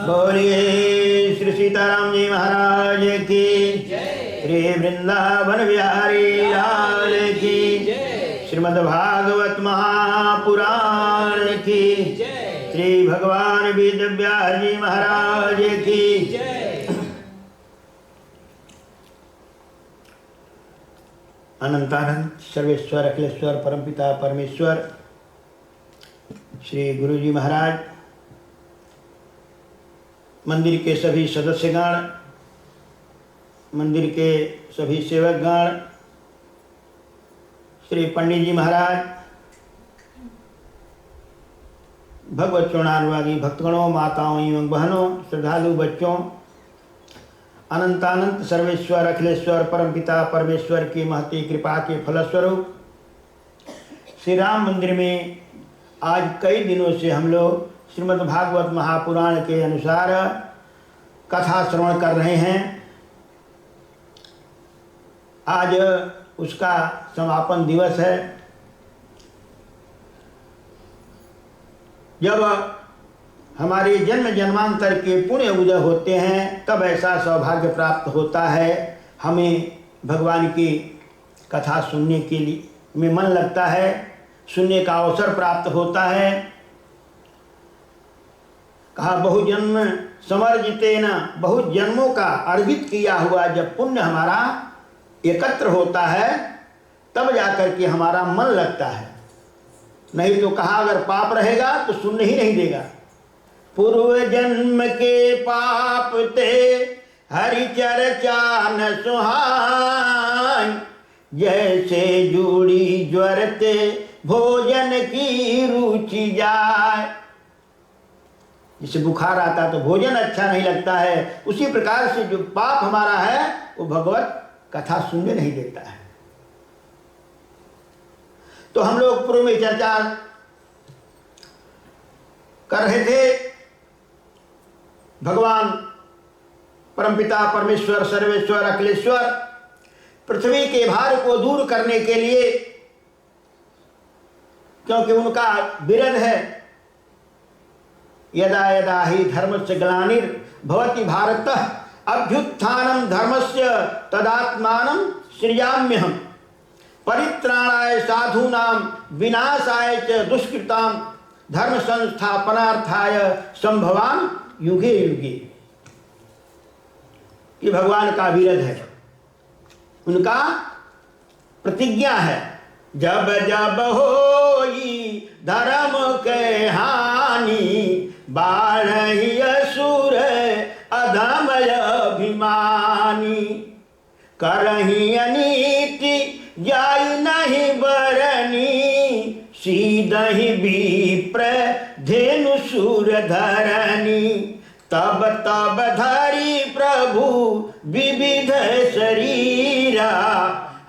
बोलिए श्री सीताराम जी महाराज की जय। श्री वृंदावन बिहारी लाल की, श्रीमद्भागवत महापुराण की जय। श्री भगवान वेद व्यास जी महाराज की जय। अनंतानंत सर्वेश्वर अखिलेश्वर परमपिता परमेश्वर श्री गुरु जी महाराज, मंदिर के सभी सदस्यगण, मंदिर के सभी सेवकगण, श्री पंडित जी महाराज, भगवत चरणानुरागी भक्तगणों, माताओं एवं बहनों, श्रद्धालु बच्चों, अनंतानंत सर्वेश्वर अखिलेश्वर परमपिता परमेश्वर की महती कृपा के फलस्वरूप श्री राम मंदिर में आज कई दिनों से हम लोग श्रीमद् भागवत महापुराण के अनुसार कथा श्रवण कर रहे हैं। आज उसका समापन दिवस है। जब हमारे जन्म जन्मांतर के पुण्य उदय होते हैं तब ऐसा सौभाग्य प्राप्त होता है, हमें भगवान की कथा सुनने के लिए में मन लगता है, सुनने का अवसर प्राप्त होता है। कहा बहुजन्म समर्जितेन, बहुत जन्मों का अर्जित किया हुआ जब पुण्य हमारा एकत्र होता है तब जाकर के हमारा मन लगता है। नहीं तो कहा अगर पाप रहेगा तो सुनने ही नहीं देगा। पूर्व जन्म के पाप ते हरि चर्चा न सुहाई, जैसे जूड़ी ज्वरते भोजन की रुचि जाए। जिसे बुखार आता तो भोजन अच्छा नहीं लगता है, उसी प्रकार से जो पाप हमारा है वो भगवत कथा सुनने नहीं देता है। तो हम लोग पूर्व में चर्चा कर रहे थे, भगवान परमपिता परमेश्वर सर्वेश्वर अखिलेश्वर पृथ्वी के भार को दूर करने के लिए, क्योंकि उनका विरध है, यदा यदा ही धर्मस्य ग्लानिर्भवति भारतः अभ्युत्थानं धर्मस्य तदात्मानं सृजाम्यहम्, परित्राणाय साधूनां विनाशाय च दुष्कृतां धर्म संस्थापनार्थाय संभवान युगे युगे। ये भगवान का विरध है, उनका प्रतिज्ञा है। जब जब होई धर्म के हानि, बाढ़ी असुर अधम अभिमानी, करही अनीति जाय नहीं बरनी, सीधहि विप्र धेनु सुर धरनी, तब तब धरी प्रभु विविध शरीरा,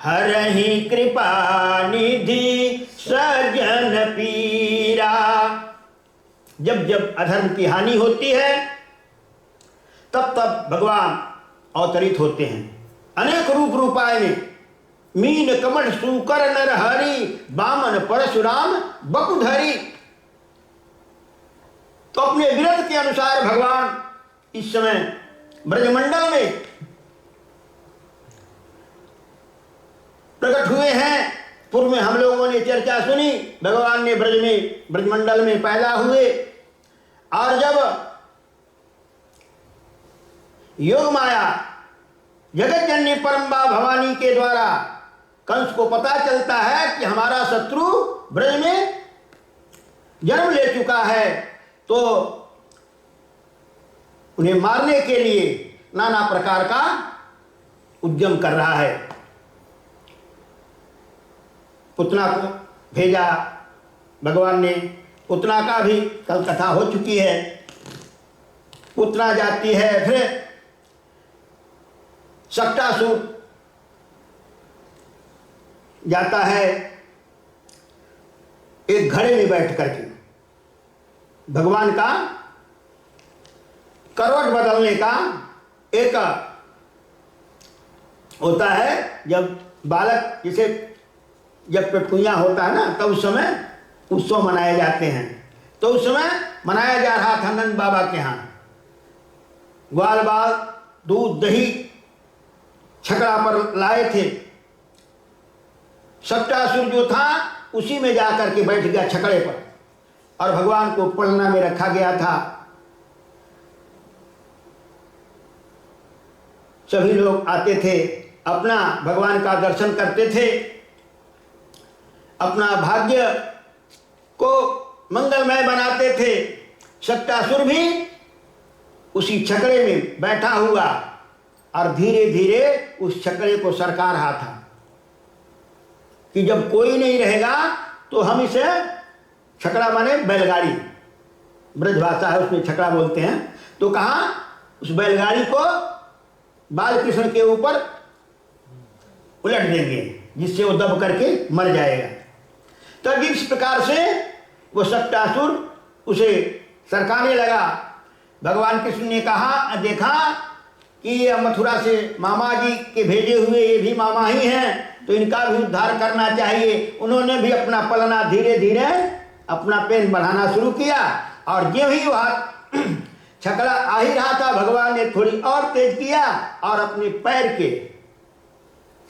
हरहि कृपा निधि सजन पीरा। जब जब अधर्म की हानि होती है तब तब भगवान अवतरित होते हैं अनेक रूप रूपाए में। मीन कमल सूकर नर हरि, बामन परशुराम बकुधरी। तो अपने विरध के अनुसार भगवान इस समय ब्रजमंडल में प्रकट हुए हैं। पूर्व में हम लोगों ने चर्चा सुनी, भगवान ने ब्रजमंडल में पैदा हुए और जब योग माया जगत जननी परम्बा भवानी के द्वारा कंस को पता चलता है कि हमारा शत्रु ब्रज में जन्म ले चुका है, तो उन्हें मारने के लिए नाना प्रकार का उद्यम कर रहा है। पुतना को भेजा भगवान ने, पुतना का भी कल कथा हो चुकी है। पुतना जाती है, फिर सक्टासुर जाता है एक घड़े में बैठ करके। भगवान का करवट बदलने का एक होता है, जब बालक जिसे जब पेटकुइया होता है ना, तब उस समय उत्सव मनाए जाते हैं। तो उस समय मनाया जा रहा था नंद बाबा के यहाँ। ग्वाल बाल दूध दही छकड़ा पर लाए थे। सप्तासुर जो था उसी में जाकर के बैठ गया छकड़े पर, और भगवान को पलना में रखा गया था। सभी लोग आते थे, अपना भगवान का दर्शन करते थे, अपना भाग्य को मंगलमय बनाते थे। सप्तासुर भी उसी छकड़े में बैठा हुआ और धीरे धीरे उस छकड़े को सरका रहा था कि जब कोई नहीं रहेगा तो हम इसे, छकड़ा माने बैलगाड़ी, ब्रज भाषा है उसमें छकड़ा बोलते हैं, तो कहा उस बैलगाड़ी को बाल कृष्ण के ऊपर उलट देंगे जिससे वो दब करके मर जाएगा। तब इस प्रकार से वो सप्तासुर उसे सरकाने लगा। भगवान कृष्ण ने कहा, देखा कि ये मथुरा से मामा जी के भेजे हुए ये भी मामा ही हैं, तो इनका भी उद्धार करना चाहिए। उन्होंने भी अपना पलना धीरे धीरे अपना पेन बढ़ाना शुरू किया, और जो ही वह छकड़ा आ ही रहा था, भगवान ने थोड़ी और तेज किया और अपने पैर के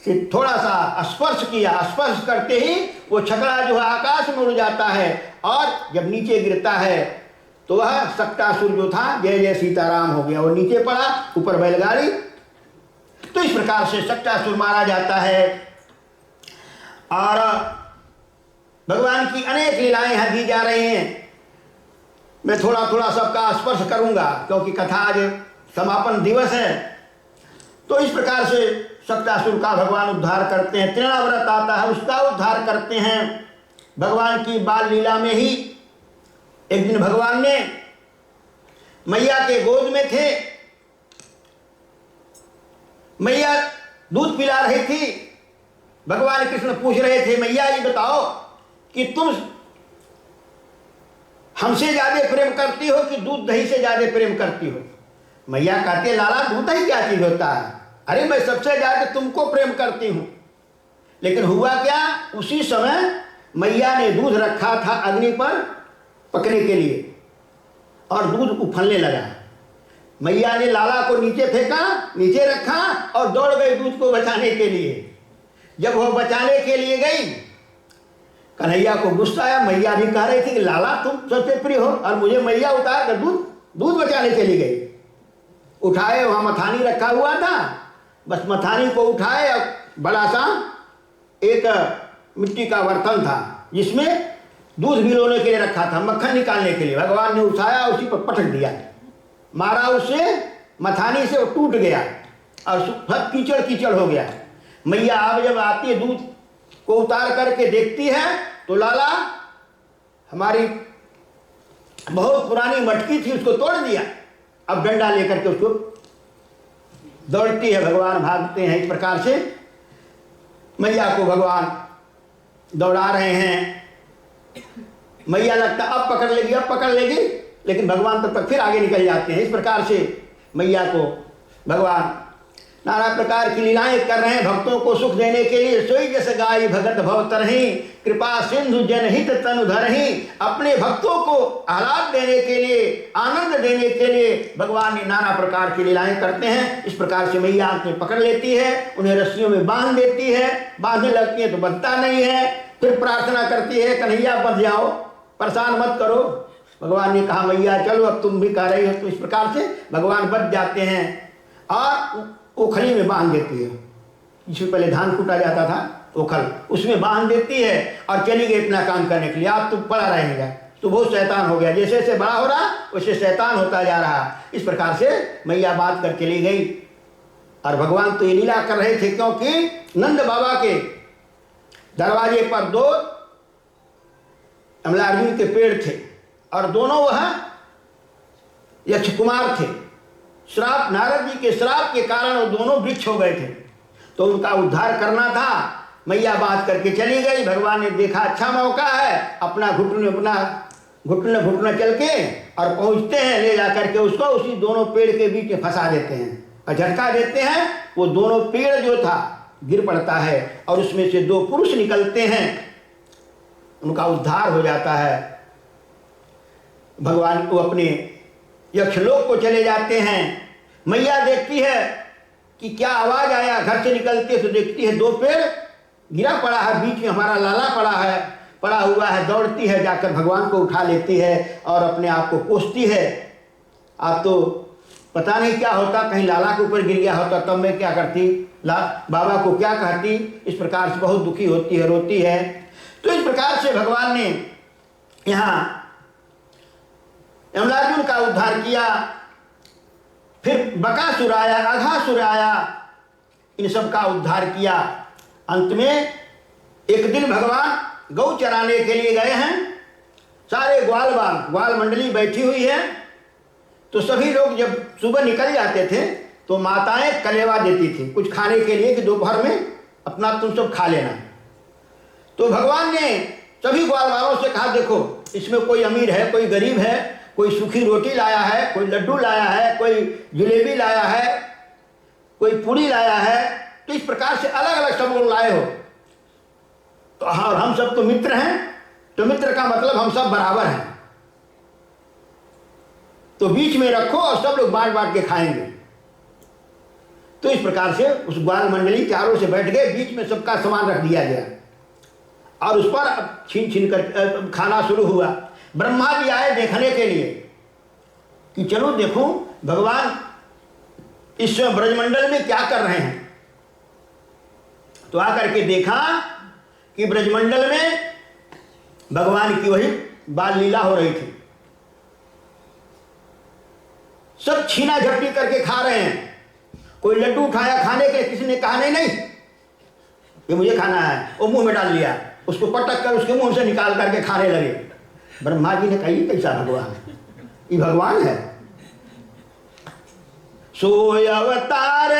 से थोड़ा सा स्पर्श किया। स्पर्श करते ही वो छकड़ा जो है आकाश में उड़ जाता है, और जब नीचे गिरता है तो वह सप्तासुर जो था जय जय सीताराम हो गया, वो नीचे पड़ा, ऊपर बैलगाड़ी। तो इस प्रकार से सप्तासुर मारा जाता है। और भगवान की अनेक लीलाएं यहाँ दी जा रही हैं। मैं थोड़ा थोड़ा सबका स्पर्श करूंगा क्योंकि कथा आज समापन दिवस है। तो इस प्रकार से सप्तासुर का भगवान उद्धार करते हैं। तृणाव्रत आता है, उसका उद्धार करते हैं। भगवान की बाल लीला में ही एक दिन भगवान ने मैया के गोद में थे, मैया दूध पिला रही थी। भगवान कृष्ण पूछ रहे थे, मैया ये बताओ कि तुम हमसे ज्यादा प्रेम करती हो कि दूध दही से ज्यादा प्रेम करती हो? मैया कहते, लाला दूध दही क्या चीज होता है? अरे मैं सबसे ज्यादा तुमको प्रेम करती हूं। लेकिन हुआ क्या, उसी समय मैया ने दूध रखा था अग्नि पर पकने के लिए, और दूध उफलने लगा। मैया ने लाला को नीचे फेंका, नीचे रखा और दौड़ गई दूध को बचाने के लिए। जब वो बचाने के लिए गई, कन्हैया को गुस्सा आया। मैया भी कह रही थी कि लाला तुम सबसे प्रिय हो, और मुझे मैया उतार कर दूध बचाने चली गई। उठाए, वहां मथानी रखा हुआ था, बस मथानी को उठाए, और बड़ा सा एक मिट्टी का बर्तन था जिसमें दूध भिगोने के लिए रखा था, मक्खन निकालने के लिए। भगवान ने उठाया, उसी पर पटक दिया, मारा उसे, मथानी से वो टूट गया और सब कीचड़ कीचड़ हो गया। मैया अब जब आती है, दूध को उतार करके देखती है तो लाला हमारी बहुत पुरानी मटकी थी, उसको तोड़ दिया। अब डंडा लेकर के उसको दौड़ती है, भगवान भागते हैं। इस प्रकार से मैया को भगवान दौड़ा रहे हैं। मैया लगता अब पकड़ लेगी, अब पकड़ लेगी, लेकिन भगवान तब तक फिर आगे निकल जाते हैं। इस प्रकार से मैया को भगवान नाना प्रकार की लीलाएं कर रहे हैं भक्तों को सुख देने के लिए। सोई जस गाई भगत भव तरहि, कृपा सिंधु जनहित तनु धरहि। अपने भक्तों को आह्लाद देने के लिए, आनंद देने के लिए भगवान ने नाना प्रकार की लीलाएं करते हैं। इस प्रकार से मैया आंखें पकड़ लेती है, उन्हें रस्सियों में बांध देती है, बांधने लगती है तो बंधता नहीं है। फिर प्रार्थना करती है, कन्हैया बंध जाओ, परेशान मत करो। भगवान ने कहा, मैया चलो अब तुम भी कह रही हो। तो इस प्रकार से भगवान बच जाते हैं और ओखली में बांध देती है, जिसमें पहले धान कूटा जाता था ओखल, उसमें बांध देती है और चली गई अपना काम करने के लिए। आप तो पड़ा रहेगा, तो बहुत शैतान हो गया, जैसे जैसे बड़ा हो रहा वैसे शैतान होता जा रहा। इस प्रकार से मैया बात कर चली गई। और भगवान तो ये लीला कर रहे थे क्योंकि नंद बाबा के दरवाजे पर 2 अमलार्जुन के पेड़ थे और दोनों वह यक्ष कुमार थे। श्राप, नारद जी के श्राप के कारण वो दोनों वृक्ष हो गए थे, तो उनका उद्धार करना था। मैया बात करके चली गई। भगवान ने देखा अच्छा मौका है, अपना घुटने चल के और पहुंचते हैं, ले जाकर के उसको उसी दोनों पेड़ के बीच में फंसा देते हैं और झटका देते हैं। वो दोनों पेड़ जो था गिर पड़ता है और उसमें से 2 पुरुष निकलते हैं, उनका उद्धार हो जाता है। भगवान को अपने यक्षलोक को चले जाते हैं। मैया देखती है कि क्या आवाज आया, घर से निकलती है तो देखती है 2 पेड़ गिरा पड़ा है, बीच में हमारा लाला पड़ा हुआ है। दौड़ती है, जाकर भगवान को उठा लेती है और अपने आप को कोसती है। आप तो पता नहीं क्या होता, कहीं लाला के ऊपर गिर गया होता तब मैं क्या करती, बाबा को क्या कहती। इस प्रकार से बहुत दुखी होती है, रोती है। तो इस प्रकार से भगवान ने यहाँ यमलार्जुन का उद्धार किया। फिर बकासुर आया, अघासुर आया, इन सब का उद्धार किया। अंत में एक दिन भगवान गौ चराने के लिए गए हैं। सारे ग्वाल मंडली बैठी हुई है। तो सभी लोग जब सुबह निकल जाते थे तो माताएं कलेवा देती थी कुछ खाने के लिए कि दोपहर में अपना तुम सब खा लेना। तो भगवान ने सभी ग्वाल वालों से कहा, देखो इसमें कोई अमीर है, कोई गरीब है, कोई सूखी रोटी लाया है, कोई लड्डू लाया है, कोई जलेबी लाया है, कोई पूरी लाया है। तो इस प्रकार से अलग अलग सब लोग लाए हो। तो हाँ, और हम सब तो मित्र हैं, तो मित्र का मतलब हम सब बराबर हैं, तो बीच में रखो और सब लोग बांट बांट के खाएंगे। तो इस प्रकार से उस ग्वाल मंडली चारों से बैठ गए, बीच में सबका सामान रख दिया गया और उस पर छीन छीन कर खाना शुरू हुआ। ब्रह्मा जी आए देखने के लिए कि चलो देखो भगवान इस ब्रजमंडल में क्या कर रहे हैं। तो आकर के देखा कि ब्रजमंडल में भगवान की वही बाल लीला हो रही थी। सब छीना झपटी करके खा रहे हैं। कोई लड्डू उठाया खाने के लिए, किसी ने कहा नहीं ये मुझे खाना है, वो मुंह में डाल लिया, उसको पटक कर उसके मुंह से निकाल करके खाने लगे। ब्रह्मा जी ने कहा ये कैसा भगवान, ये भगवान है। सोय अवतार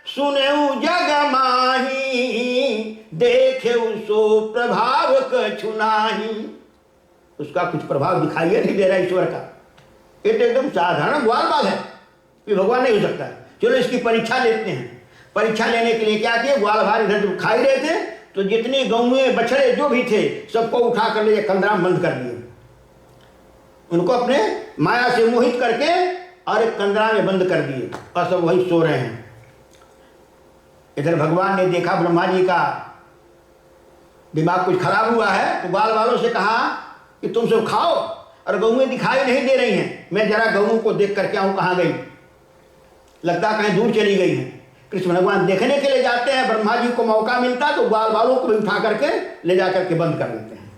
सुनेऊ जग माही, देखे सो प्रभाव कछु नाही। उसका कुछ प्रभाव दिखाई नहीं दे रहा ईश्वर का। ये तो एकदम साधारण ग्वाल बाल है, ये भगवान नहीं हो सकता है। चलो इसकी परीक्षा लेते हैं। परीक्षा लेने के लिए क्या किए, ग्वाल भार इधर जब खा ही रहे थे तो जितनी गौएं बछड़े जो भी थे सबको उठा कर ले कंदरा में बंद कर दिए। उनको अपने माया से मोहित करके और एक कंदरा में बंद कर दिए और सब वही सो रहे हैं। इधर भगवान ने देखा ब्रह्मा जी का दिमाग कुछ खराब हुआ है, तो ग्वाल वालों से कहा कि तुम सब खाओ, और गौएं दिखाई नहीं दे रही हैं, मैं जरा गौओं को देख करके आऊं कहाँ गई, लगता कहीं दूर चली गई हैं। कृष्ण भगवान देखने के लिए जाते हैं, ब्रह्मा जी को मौका मिलता तो ग्वाल वालों को भी उठा करके ले जा करके बंद कर देते हैं,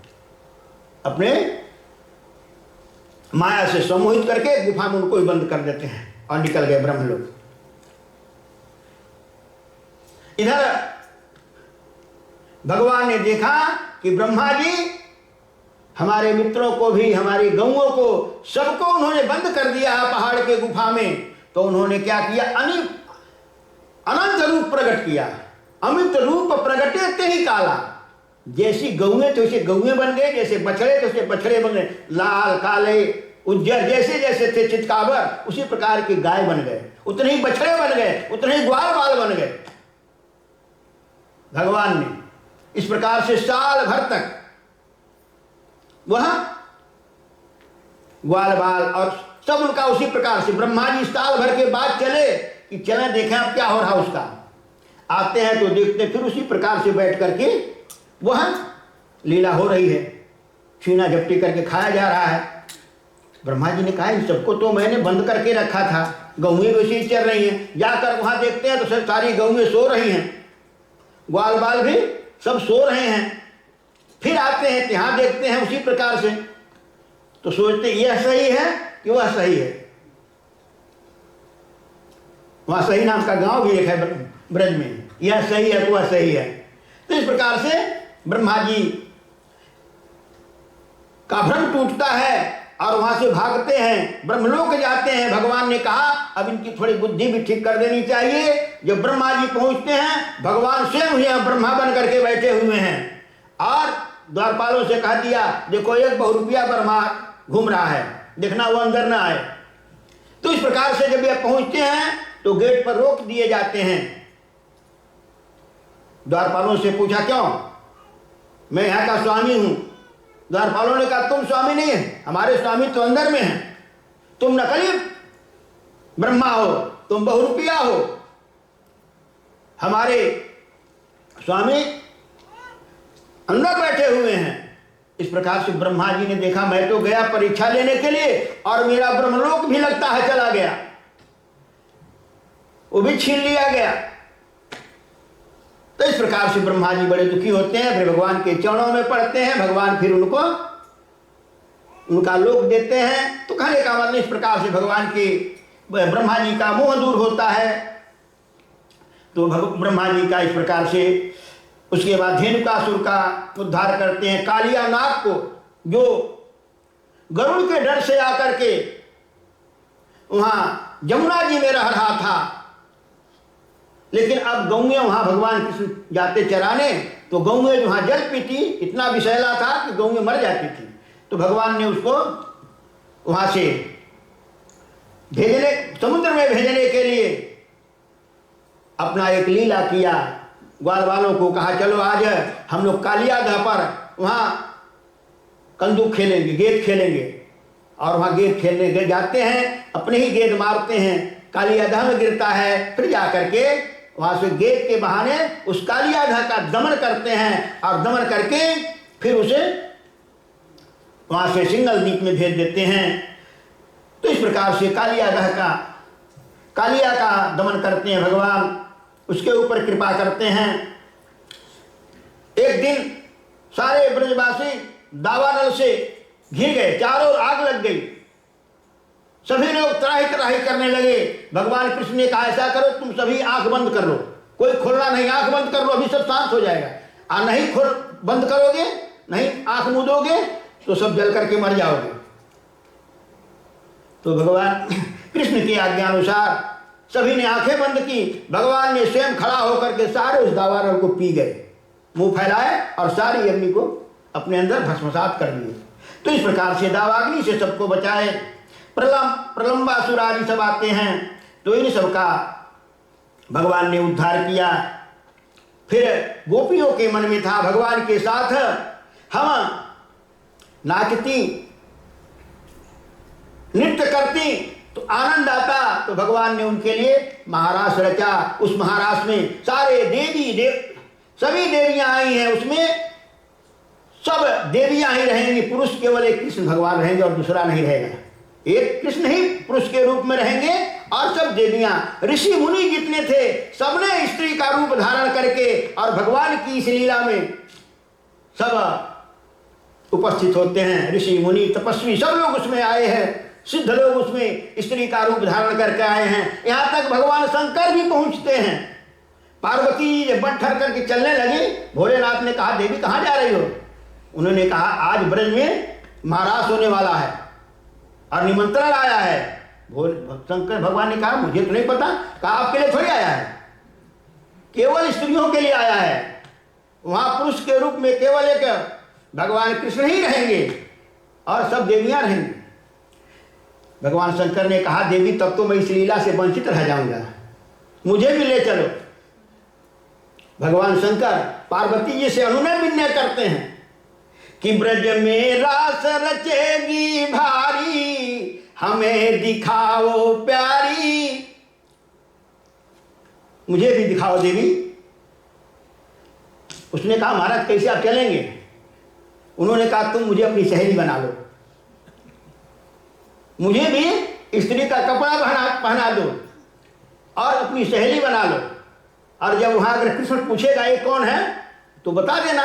अपने माया से सम्मोहित करके गुफा में उनको भी बंद कर देते हैं और निकल गए ब्रह्मलोक। इधर भगवान ने देखा कि ब्रह्मा जी हमारे मित्रों को भी, हमारी गौओं को, सबको उन्होंने बंद कर दिया है पहाड़ के गुफा में। तो उन्होंने क्या किया, अनंत रूप प्रकट किया। अमित रूप प्रगटे ते ही काला। जैसी गौएं तो ऐसे गौएं बन गए, जैसे बछड़े तो ऐसे बछड़े बन गए, लाल काले उज्जर जैसे जैसे थे चितकाबर उसी प्रकार के गाय बन गए, उतने ही बछड़े बन गए, उतने ही ग्वाल बाल बन गए। भगवान ने इस प्रकार से साल भर तक वह ग्वाल बाल और सब उनका उसी प्रकार से। ब्रह्मा जी साल भर के बाद चले कि चलें देखें अब क्या हो रहा उसका। आते हैं तो देखते फिर उसी प्रकार से बैठ करके वह लीला हो रही है, छीना झपटी करके खाया जा रहा है। ब्रह्मा जी ने कहा इन सबको तो मैंने बंद करके रखा था, गौएं वैसे ही चल रही हैं। जाकर वहां देखते हैं तो सब सारी गौएं सो रही हैं, ग्वाल बाल भी सब सो रहे हैं। फिर आते हैं यहाँ देखते हैं उसी प्रकार से, तो सोचते यह सही है कि वह सही है। वहां सही नाम का गांव भी एक है ब्रज में, यह सही है तो वह सही है। तो इस प्रकार से ब्रह्मा जी का भ्रम टूटता है और वहां से भागते हैं, ब्रह्मलोक जाते हैं। भगवान ने कहा अब इनकी थोड़ी बुद्धि भी ठीक कर देनी चाहिए। जब ब्रह्मा जी पहुंचते हैं, भगवान स्वयं यहाँ ब्रह्मा बन करके बैठे हुए हैं और द्वारपालों से कह दिया देखो एक बहुरूपिया ब्रह्मा घूम रहा है, देखना वो अंदर ना आए। तो इस प्रकार से जब ये पहुंचते हैं तो गेट पर रोक दिए जाते हैं। द्वारपालों से पूछा क्यों, मैं यहाँ का स्वामी हूं। द्वारपालों ने कहा तुम स्वामी नहीं है, हमारे स्वामी तो अंदर में हैं, तुम नकली ब्रह्मा हो, तुम बहुरूपिया हो। हमारे स्वामी अंदर बैठे हुए हैं। इस प्रकार से ब्रह्मा जी ने देखा, मैं तो गया परीक्षा लेने के लिए और मेरा ब्रह्मलोक भी लगता है चला गया, वो भी छीन लिया गया। तो इस प्रकार से ब्रह्मा जी बड़े दुखी होते हैं, फिर भगवान के चरणों में पड़ते हैं। भगवान फिर उनको उनका लोक देते हैं। तो कहने का मतलब इस प्रकार से भगवान के ब्रह्मा जी का मोह दूर होता है। तो ब्रह्मा जी का इस प्रकार से उसके बाद धेनुकासुर का उद्धार करते हैं। कालिया नाग को, जो गरुड़ के डर से आकर के वहां यमुना जी में रह रहा था, लेकिन अब गौएं वहां भगवान कृष्ण जाते चराने, तो गौएं वहां जल पीती, इतना विषैला था कि गौएं मर जाती थी। तो भगवान ने उसको वहां से भेजने, समुद्र में भेजने के लिए अपना एक लीला किया। ग्वाल वालों को कहा, चलो आज हम लोग कालियादह पर वहां कंदूक खेलेंगे, गेंद खेलेंगे। और वहां गेंद खेलने गए जाते हैं, अपने ही गेंद मारते हैं, कालियादह में गिरता है। फिर जाकर के वहां से गेंद के बहाने उस कालियादह का दमन करते हैं और दमन करके फिर उसे वहां से सिंगल द्वीप में भेज देते हैं। तो इस प्रकार से कालिया का दमन करते हैं भगवान, उसके ऊपर कृपा करते हैं। एक दिन सारे ब्रजवासी दावानल से घिर गए, चारों ओर आग लग गई, सभी लोग त्राही त्राही करने लगे। भगवान कृष्ण ने कहा, ऐसा करो तुम सभी आंख बंद कर लो, कोई खोलना नहीं, आंख बंद कर लो, अभी सब शांत हो जाएगा। और नहीं बंद करोगे, नहीं आंख मूंदोगे तो सब जल करके मर जाओगे। तो भगवान कृष्ण की आज्ञा अनुसार सभी ने आंखें बंद की। भगवान ने स्वयं खड़ा होकर के सारे उस दावानल को पी गए, मुंह फैलाए और सारी अग्नि को अपने अंदर भस्मसात कर दिए। तो इस प्रकार से दावाग्नि से सबको बचाए। प्रलंबासुर आदि सब आते हैं, तो इन सबका भगवान ने उद्धार किया। फिर गोपियों के मन में था, भगवान के साथ हम नाचती नृत्य करती तो आनंद आता। तो भगवान ने उनके लिए महारास रचा। उस महारास में सारे सभी देवियां आई हैं, उसमें सब देवियां ही रहेंगी, पुरुष केवल एक कृष्ण भगवान रहेंगे और दूसरा नहीं रहेगा। एक कृष्ण ही पुरुष के रूप में रहेंगे और सब देवियां, ऋषि मुनि जितने थे सबने स्त्री का रूप धारण करके और भगवान की इस लीला में सब उपस्थित होते हैं। ऋषि मुनि तपस्वी सब लोग उसमें आए हैं, सिद्ध लोग उसमें स्त्री का रूप धारण करके आए हैं। यहाँ तक भगवान शंकर भी पहुंचते हैं। पार्वती जी जब बन ठर करके चलने लगी, भोलेनाथ ने कहा, देवी कहाँ जा रही हो? उन्होंने कहा, आज ब्रज में महारास होने वाला है और निमंत्रण आया है। शंकर भगवान ने कहा, मुझे तो नहीं पता। कहा, आपके लिए थोड़ी आया है, केवल स्त्रियों के लिए आया है। वहां पुरुष के रूप में केवल एक भगवान कृष्ण ही रहेंगे और सब देवियां रहेंगी। भगवान शंकर ने कहा, देवी तब तो मैं इस लीला से वंचित रह जाऊंगा, मुझे भी ले चलो। भगवान शंकर पार्वती जी से अनुनय विनय करते हैं कि ब्रज में रास रचेगी भारी, हमें दिखाओ प्यारी, मुझे भी दिखाओ देवी। उसने कहा, महाराज कैसे आप चलेंगे? उन्होंने कहा, तुम मुझे अपनी सहेली बना लो, मुझे भी स्त्री का कपड़ा पहना दो और अपनी सहेली बना लो। और जब वहां अगर कृष्ण पूछेगा ये कौन है तो बता देना।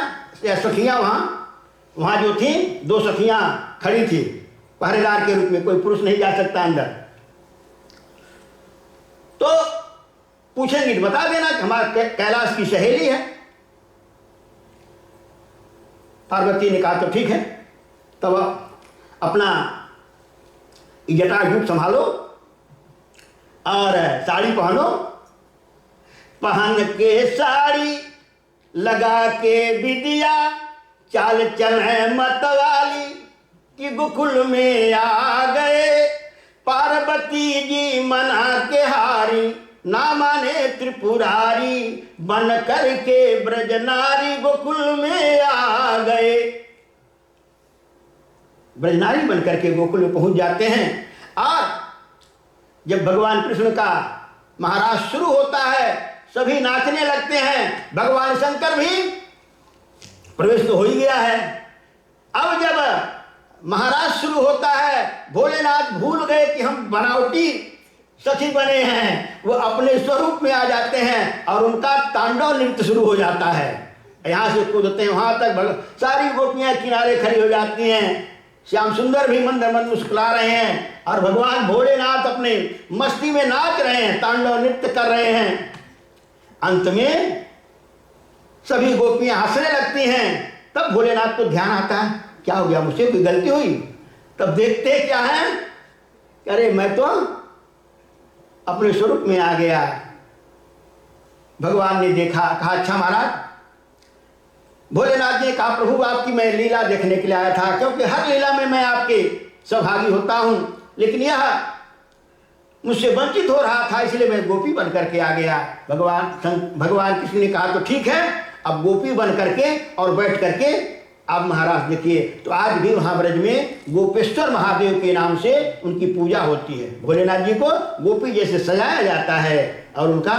सखियां वहां जो थी, दो सखियां खड़ी थी पहरेदार के रूप में, कोई पुरुष नहीं जा सकता अंदर। तो पूछेंगी तो बता देना कि हमारे कैलाश की सहेली है। पार्वती ने कहा, तो ठीक है। तब अपना जटाजूट संभालो और साड़ी पहनो, पहन के साड़ी लगा के विदिया, चाल चल है मतवाली कि गोकुल में आ गए। पार्वती जी मना के हारी, ना माने त्रिपुरारी, बन करके ब्रज नारी गोकुल में आ गए। ब्रजनारी बनकर के गोकुल में पहुंच जाते हैं और जब भगवान कृष्ण का महाराज शुरू होता है सभी नाचने लगते हैं, भगवान शंकर भी प्रवेश तो हो ही गया है। अब जब महाराज शुरू होता है, भोलेनाथ भूल गए कि हम बनावटी सखी बने हैं, वो अपने स्वरूप में आ जाते हैं और उनका तांडव नृत्य शुरू हो जाता है। यहाँ से कूदते हैं वहां तक, सारी गोपियां किनारे खड़ी हो जाती हैं, श्याम सुंदर भी मंद मंद मुस्कुरा रहे हैं और भगवान भोलेनाथ अपने मस्ती में नाच रहे हैं, तांडव नृत्य कर रहे हैं। अंत में सभी गोपियां हंसने लगती हैं। तब भोलेनाथ को ध्यान आता है, क्या हो गया, मुझसे कोई गलती हुई? तब देखते क्या है, अरे मैं तो अपने स्वरूप में आ गया। भगवान ने देखा, कहा अच्छा महाराज। भोलेनाथ ने कहा प्रभु आपकी मैं लीला देखने के लिए आया था, क्योंकि हर लीला में मैं आपके सहभागी होता हूं, लेकिन यह मुझसे वंचित हो रहा था, इसलिए मैं गोपी बन करके आ गया। भगवान कृष्ण ने कहा तो ठीक है, अब गोपी बन करके और बैठ करके आप महाराज देखिए। तो आज भी वहां ब्रज में गोपेश्वर महादेव के नाम से उनकी पूजा होती है। भोलेनाथ जी को गोपी जैसे सजाया जाता है और उनका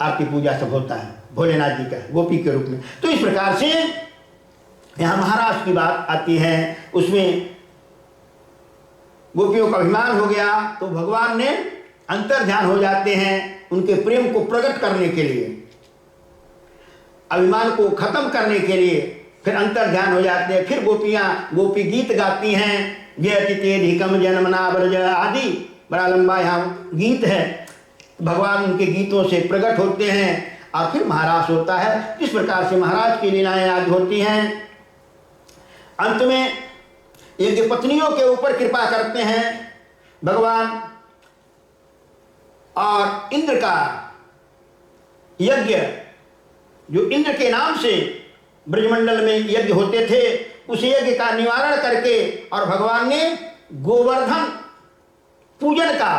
आरती पूजा सब होता है भोलेनाथ जी का गोपी के रूप में। तो इस प्रकार से यहाँ महाराज की बात आती है, उसमें गोपियों का अभिमान हो गया तो भगवान ने अंतर ध्यान हो जाते हैं उनके प्रेम को प्रकट करने के लिए, अभिमान को खत्म करने के लिए फिर अंतर ध्यान हो जाते हैं। फिर गोपी गीत गाती हैं, जयतितेधिकम जन्मना ब्रज आदि, बड़ा लंबा यहाँ गीत है। भगवान उनके गीतों से प्रकट होते हैं और फिर महाराज होता है। इस प्रकार से महाराज की लीलाएं आज होती हैं। अंत में यज्ञ पत्नियों के ऊपर कृपा करते हैं भगवान, और इंद्र का यज्ञ, जो इंद्र के नाम से ब्रजमंडल में यज्ञ होते थे, उस यज्ञ का निवारण करके और भगवान ने गोवर्धन पूजन का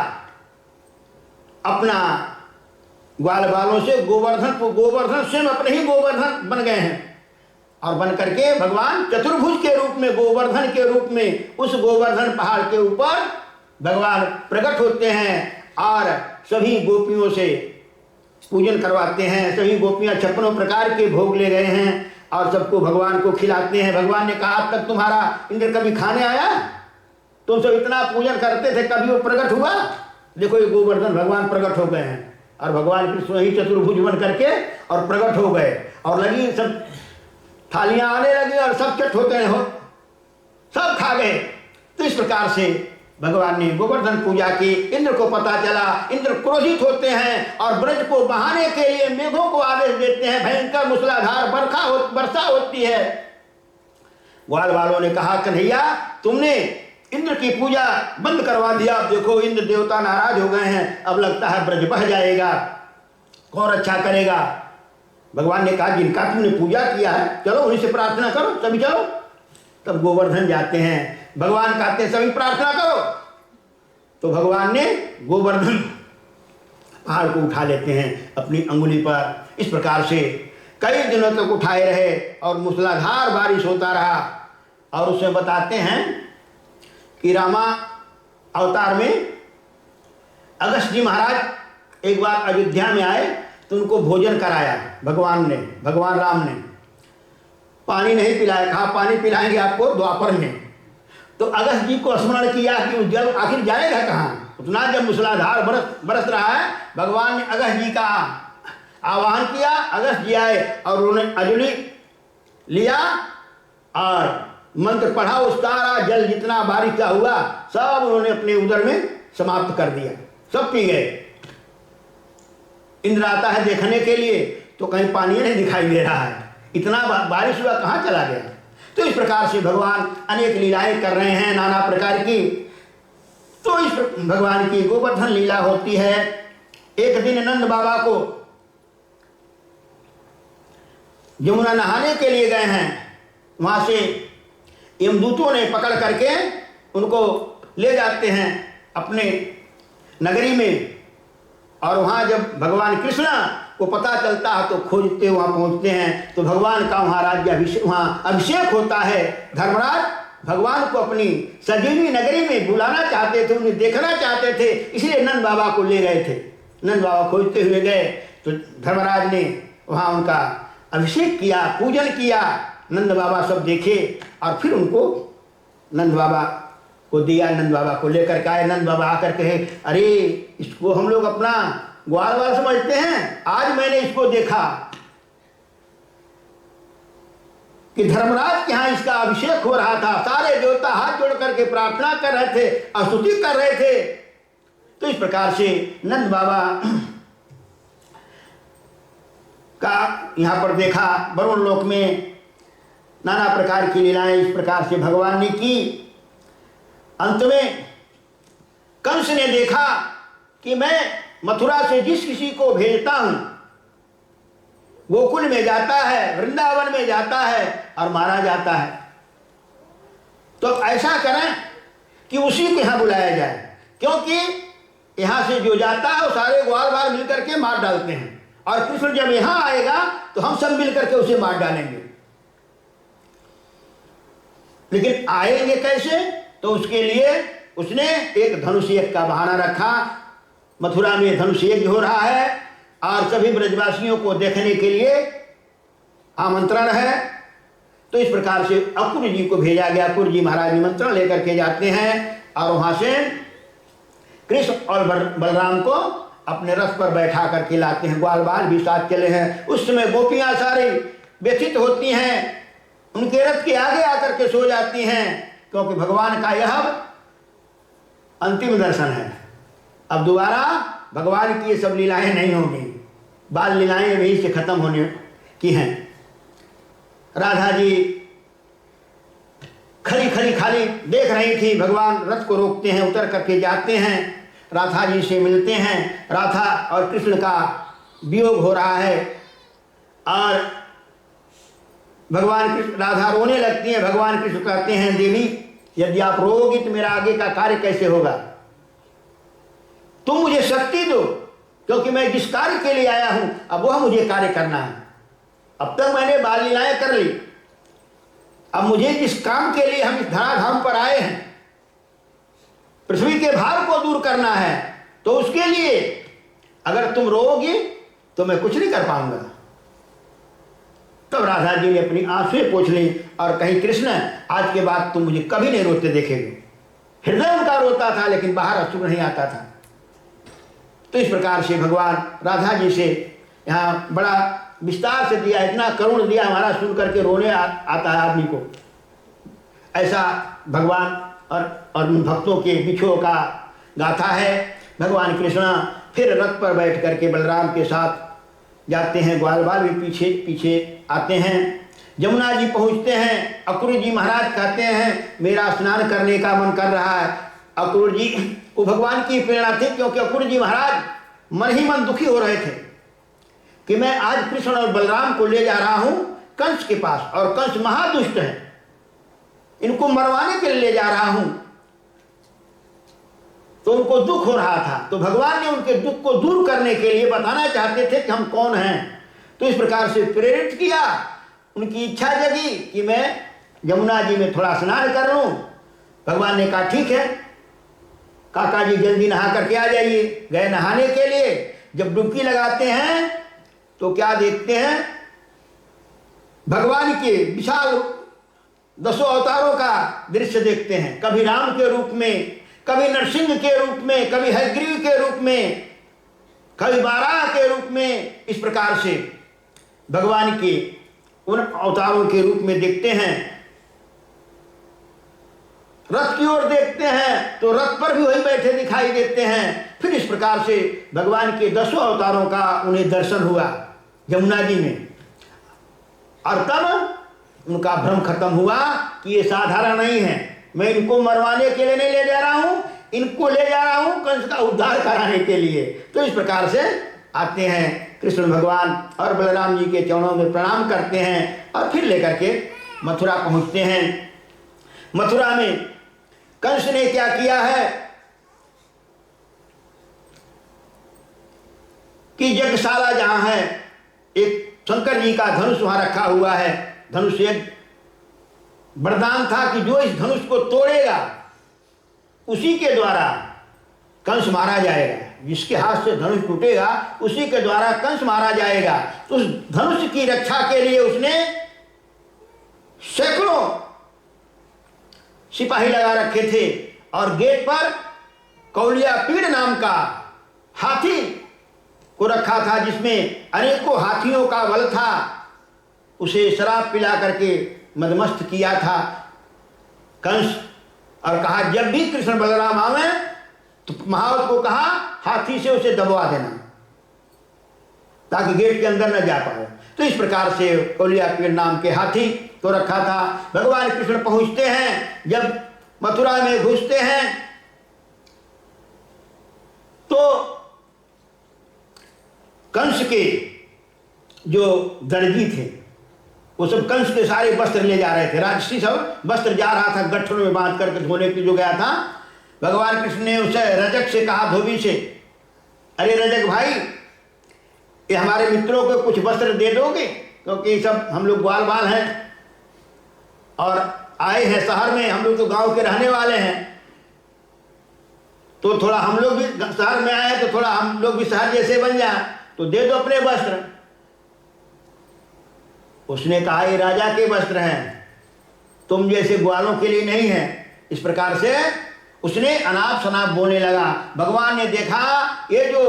अपना ग्वाल बालों से गोवर्धन स्वयं अपने ही गोवर्धन बन गए हैं और बन करके भगवान चतुर्भुज के रूप में, गोवर्धन के रूप में उस गोवर्धन पहाड़ के ऊपर भगवान प्रकट होते हैं और सभी गोपियों से पूजन करवाते हैं। सभी गोपियां 56 प्रकार के भोग ले गए हैं और सबको भगवान को खिलाते हैं। भगवान ने कहा अब तक तुम्हारा इंद्र कभी खाने आया? तुम सब इतना पूजन करते थे, कभी वो प्रकट हुआ? देखो ये गोवर्धन भगवान प्रकट हो गए हैं और भगवान कृष्ण ही चतुर्भुज बन करके और प्रकट हो गए और लगी सब थालियां आने लगी और सब चट होते हो, सब खा गए। तो इस प्रकार से भगवान ने गोवर्धन पूजा की। इंद्र को पता चला, इंद्र क्रोधित होते हैं और ब्रज को बहाने के लिए मेघों को आदेश देते हैं, भयंकर मूसलाधार वर्षा होती है। ग्वाल वालों ने कहा कन्हैया तुमने इंद्र की पूजा बंद करवा दिया, अब देखो इंद्र देवता नाराज हो गए हैं, अब लगता है ब्रज बह जाएगा, कौन अच्छा करेगा। भगवान ने कहा जिनका तुमने पूजा किया है चलो उन्हीं से प्रार्थना करो, सभी चलो। तब गोवर्धन जाते हैं, भगवान कहते हैं सभी प्रार्थना करो। तो भगवान ने गोवर्धन पहाड़ को उठा लेते हैं अपनी अंगुली पर। इस प्रकार से कई दिनों तक उठाए रहे और मूसलाधार बारिश होता रहा। और उसमें बताते हैं कि रामा अवतार में अगस्त जी महाराज एक बार अयोध्या में आए तो उनको भोजन कराया भगवान राम ने। पानी नहीं पिलाया, कहा पानी पिलाएंगे आपको द्वापर में। तो अगस्त जी को स्मरण किया कि जल आखिर जाएगा कहाँ, उतना जब मूसलाधार बरस रहा है। भगवान ने अगस्त जी का आवाहन किया, अगस्त जी आए और उन्होंने अजली लिया और मंत्र पढ़ा, उस सारा जल जितना बारिश का हुआ सब उन्होंने अपने उदर में समाप्त कर दिया, सब पी गए। इंद्र आता है देखने के लिए तो कहीं पानी नहीं दिखाई दे रहा है, इतना बारिश हुआ कहाँ चला गया। तो इस प्रकार से भगवान अनेक लीलाएं कर रहे हैं नाना प्रकार की। तो इस भगवान की गोवर्धन लीला होती है। एक दिन नंद बाबा को यमुना नहाने के लिए गए हैं, वहां से यमदूतों ने पकड़ करके उनको ले जाते हैं अपने नगरी में। और वहां जब भगवान कृष्ण को पता चलता है तो खोजते वहां पहुंचते हैं। तो भगवान का वहां राज्य वहां अभिषेक होता है। धर्मराज भगवान को अपनी सजीवी नगरी में बुलाना चाहते थे, उन्हें देखना चाहते थे, इसलिए नंद बाबा को ले गए थे। नंद बाबा खोजते हुए गए तो धर्मराज ने वहाँ उनका अभिषेक किया, पूजन किया। नंद बाबा सब देखे और फिर उनको नंद बाबा को दिया। नंद बाबा को लेकर के आए। नंद बाबा आकर कहे, अरे इसको हम लोग अपना ग्वाल वाल समझते हैं, आज मैंने इसको देखा कि धर्मराज के यहाँ इसका अभिषेक हो रहा था। सारे देवता हाथ जोड़ करके प्रार्थना कर रहे थे, स्तुति कर रहे थे। तो इस प्रकार से नंद बाबा का यहाँ पर देखा, वरुण लोक में नाना प्रकार की लीलाएं इस प्रकार से भगवान ने की। अंत में कंस ने देखा कि मैं मथुरा से जिस किसी को भेजता हूं, गोकुल में जाता है, वृंदावन में जाता है और मारा जाता है, तो ऐसा करें कि उसी को यहां बुलाया जाए, क्योंकि यहां से जो जाता है वो सारे ग्वाल बाल मिलकर के मार डालते हैं, और कृष्ण जब यहां आएगा तो हम सब मिलकर के उसे मार डालेंगे। लेकिन आएंगे कैसे? तो उसके लिए उसने एक धनुष यज्ञ का बहाना रखा। मथुरा में धनुष यज्ञ हो रहा है और सभी ब्रजवासियों को देखने के लिए आमंत्रण है। तो इस प्रकार से अकुर जी को भेजा गया। अकुर जी महाराज निमंत्रण लेकर के जाते हैं और वहां से कृष्ण और बलराम को अपने रथ पर बैठा करके लाते हैं। ग्वाल बाल भी साथ चले हैं। उस समय गोपियां सारी व्यथित होती हैं, उनके रथ के आगे आकर के सो जाती हैं, क्योंकि भगवान का यह अंतिम दर्शन है। अब दोबारा भगवान की ये सब लीलाएं नहीं होंगी। बाल लीलाएं वहीं से खत्म होने की हैं। राधा जी खड़ी खड़ी खाली देख रही थी। भगवान रथ को रोकते हैं, उतर करके जाते हैं, राधा जी से मिलते हैं। राधा और कृष्ण का वियोग हो रहा है और भगवान कृष्ण, राधा रोने लगती है। भगवान कृष्ण कहते हैं, देवी यदि आप रोओगी तो मेरा आगे का कार्य कैसे होगा? तुम मुझे शक्ति दो, क्योंकि मैं जिस कार्य के लिए आया हूं अब वह मुझे कार्य करना है। अब तक मैंने बाल लीलाएं कर ली, अब मुझे जिस काम के लिए हम इस धराधाम पर आए हैं, पृथ्वी के भार को दूर करना है, तो उसके लिए अगर तुम रोओगी तो मैं कुछ नहीं कर पाऊंगा। तब राधा जी ने अपनी आंखें पोंछ ली और कही, कृष्ण आज के बाद तुम मुझे कभी नहीं रोते देखेंगे। हृदय उनका रोता था लेकिन बाहर अश्रु नहीं आता था। तो इस प्रकार से भगवान राधा जी से यहाँ बड़ा विस्तार से दिया, इतना करुण दिया, हमारा सुन करके रोने आता है आदमी को। ऐसा भगवान और भक्तों के बिछोह का गाथा है। भगवान कृष्ण फिर रथ पर बैठ करके बलराम के साथ जाते हैं। ग्वाल बाल भी पीछे पीछे आते हैं। यमुना जी पहुंचते हैं। अक्रूर जी महाराज कहते हैं, मेरा स्नान करने का मन कर रहा है। अक्रूर जी को भगवान की प्रेरणा थी, क्योंकि अक्रूर जी महाराज मन ही मन दुखी हो रहे थे कि मैं आज कृष्ण और बलराम को ले जा रहा हूं कंस के पास, और कंस महादुष्ट है, इनको मरवाने के लिए ले जा रहा हूं। तो उनको दुख हो रहा था। तो भगवान ने उनके दुख को दूर करने के लिए बताना चाहते थे कि हम कौन हैं। तो इस प्रकार से प्रेरित किया, उनकी इच्छा जगी कि मैं यमुना जी में थोड़ा स्नान कर लूं। भगवान ने कहा ठीक है काका जी, जल्दी नहा करके आ जाइए। गए नहाने के लिए। जब डुबकी लगाते हैं तो क्या देखते हैं, भगवान के विशाल 10 अवतारों का दृश्य देखते हैं। कभी राम के रूप में, कभी नरसिंह के रूप में, कभी हयग्रीव के रूप में, कभी बाराह के रूप में। इस प्रकार से भगवान के उन अवतारों के रूप में देखते हैं। रथ की ओर देखते हैं तो रथ पर भी वही बैठे दिखाई देते हैं। फिर इस प्रकार से भगवान के 10 अवतारों का उन्हें दर्शन हुआ यमुना जी में, और तब उनका भ्रम खत्म हुआ कि ये साधारण नहीं है, मैं इनको मरवाने के लिए नहीं ले जा रहा हूं, इनको ले जा रहा हूं कंस का उद्धार कराने के लिए। तो इस प्रकार से आते हैं कृष्ण भगवान और बलराम जी के चरणों में प्रणाम करते हैं और फिर लेकर के मथुरा पहुंचते हैं। मथुरा में कंस ने क्या किया है कि यज्ञशाला जहां है, एक शंकर जी का धनुष वहां रखा हुआ है, धनुष यज्ञ वरदान था कि जो इस धनुष को तोड़ेगा उसी के द्वारा कंस मारा जाएगा, जिसके हाथ से धनुष टूटेगा उसी के द्वारा कंस मारा जाएगा। तो उस धनुष की रक्षा के लिए उसने सैकड़ों सिपाही लगा रखे थे और गेट पर कौलियापीड़ नाम का हाथी को रखा था, जिसमें अनेकों हाथियों का बल था। उसे शराब पिला करके मदमस्त किया था कंस, और कहा जब भी कृष्ण बलराम आवे तो महावत को कहा हाथी से उसे दबवा देना ताकि गेट के अंदर न जा पाए। तो इस प्रकार से कौलियापीड़ नाम के हाथी को रखा था। भगवान कृष्ण पहुंचते हैं, जब मथुरा में घुसते हैं तो कंस के जो दर्जी थे वो सब कंस के सारे वस्त्र ले जा रहे थे। राजसी सब वस्त्र जा रहा था गट्ठरों में बांध करके धोने के जो गया था। भगवान कृष्ण ने उसे रजक से कहा, धोबी से, अरे रजक भाई, ये हमारे मित्रों को कुछ वस्त्र दे दोगे, क्योंकि सब हम लोग ग्वाल बाल हैं और आए हैं शहर में, हम लोग तो गांव के रहने वाले हैं, तो थोड़ा हम लोग भी शहर में आए तो थोड़ा हम लोग भी शहर जैसे बन जाए, तो दे दो अपने वस्त्र। उसने कहा ये राजा के वस्त्र हैं, तुम जैसे ग्वालों के लिए नहीं है। इस प्रकार से उसने अनाप शनाप बोलने लगा। भगवान ने देखा ये जो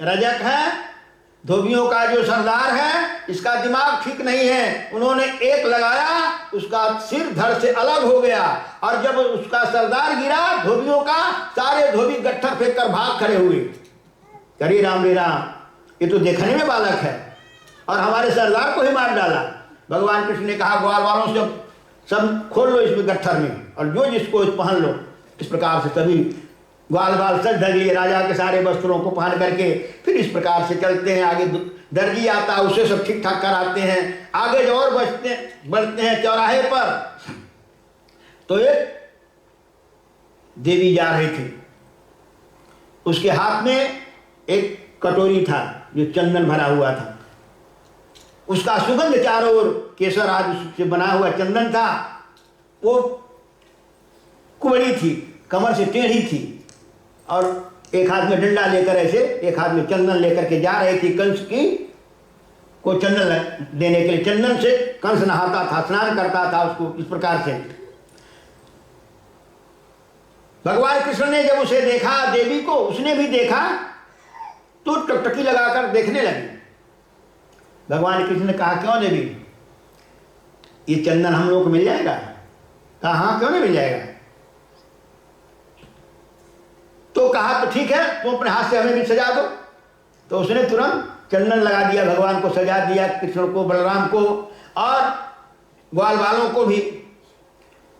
रजक है, धोबियों का जो सरदार है, इसका दिमाग ठीक नहीं है। उन्होंने एक लगाया, उसका सिर धड़ से अलग हो गया, और जब उसका सरदार गिरा धोबियों का, सारे धोबी गट्ठर फेंक कर भाग खड़े हुए। करी राम रे राम, ये तो देखने में बालक है और हमारे सरदार को ही मार डाला। भगवान कृष्ण ने कहा ग्वाल वालों से सब खोल लो इसमें गट्ठर में, और जो जिसको पहन लो। इस प्रकार से सभी ग्वाल बाल सज धज लिए राजा के सारे वस्त्रों को पहन करके। फिर इस प्रकार से चलते हैं आगे, दर्जी आता है उसे सब ठीक ठाक कराते हैं। आगे जो और बढ़ते हैं चौराहे पर, तो एक देवी जा रही थी, उसके हाथ में एक कटोरी था जो चंदन भरा हुआ था, उसका सुगंध चारों ओर केसर आदि से बना हुआ चंदन था। वो कुबड़ी थी, कमर से टेढ़ी थी, और एक हाथ में डंडा लेकर ऐसे, एक हाथ में चंदन लेकर के जा रही थी कंस की को चंदन देने के लिए। चंदन से कंस नहाता था, स्नान करता था उसको। इस प्रकार से भगवान कृष्ण ने जब उसे देखा, देवी को उसने भी देखा, तो टकटकी लगाकर देखने लगी। भगवान कृष्ण ने कहा क्यों देवी, ये चंदन हम लोग को मिल जाएगा? कहा हाँ, क्यों नहीं मिल जाएगा। तो कहा तो ठीक है, तुम अपने हाथ से हमें भी सजा दो। तो उसने तुरंत चंदन लगा दिया, भगवान को सजा दिया, कृष्ण को, बलराम को और ग्वाल बालों को भी।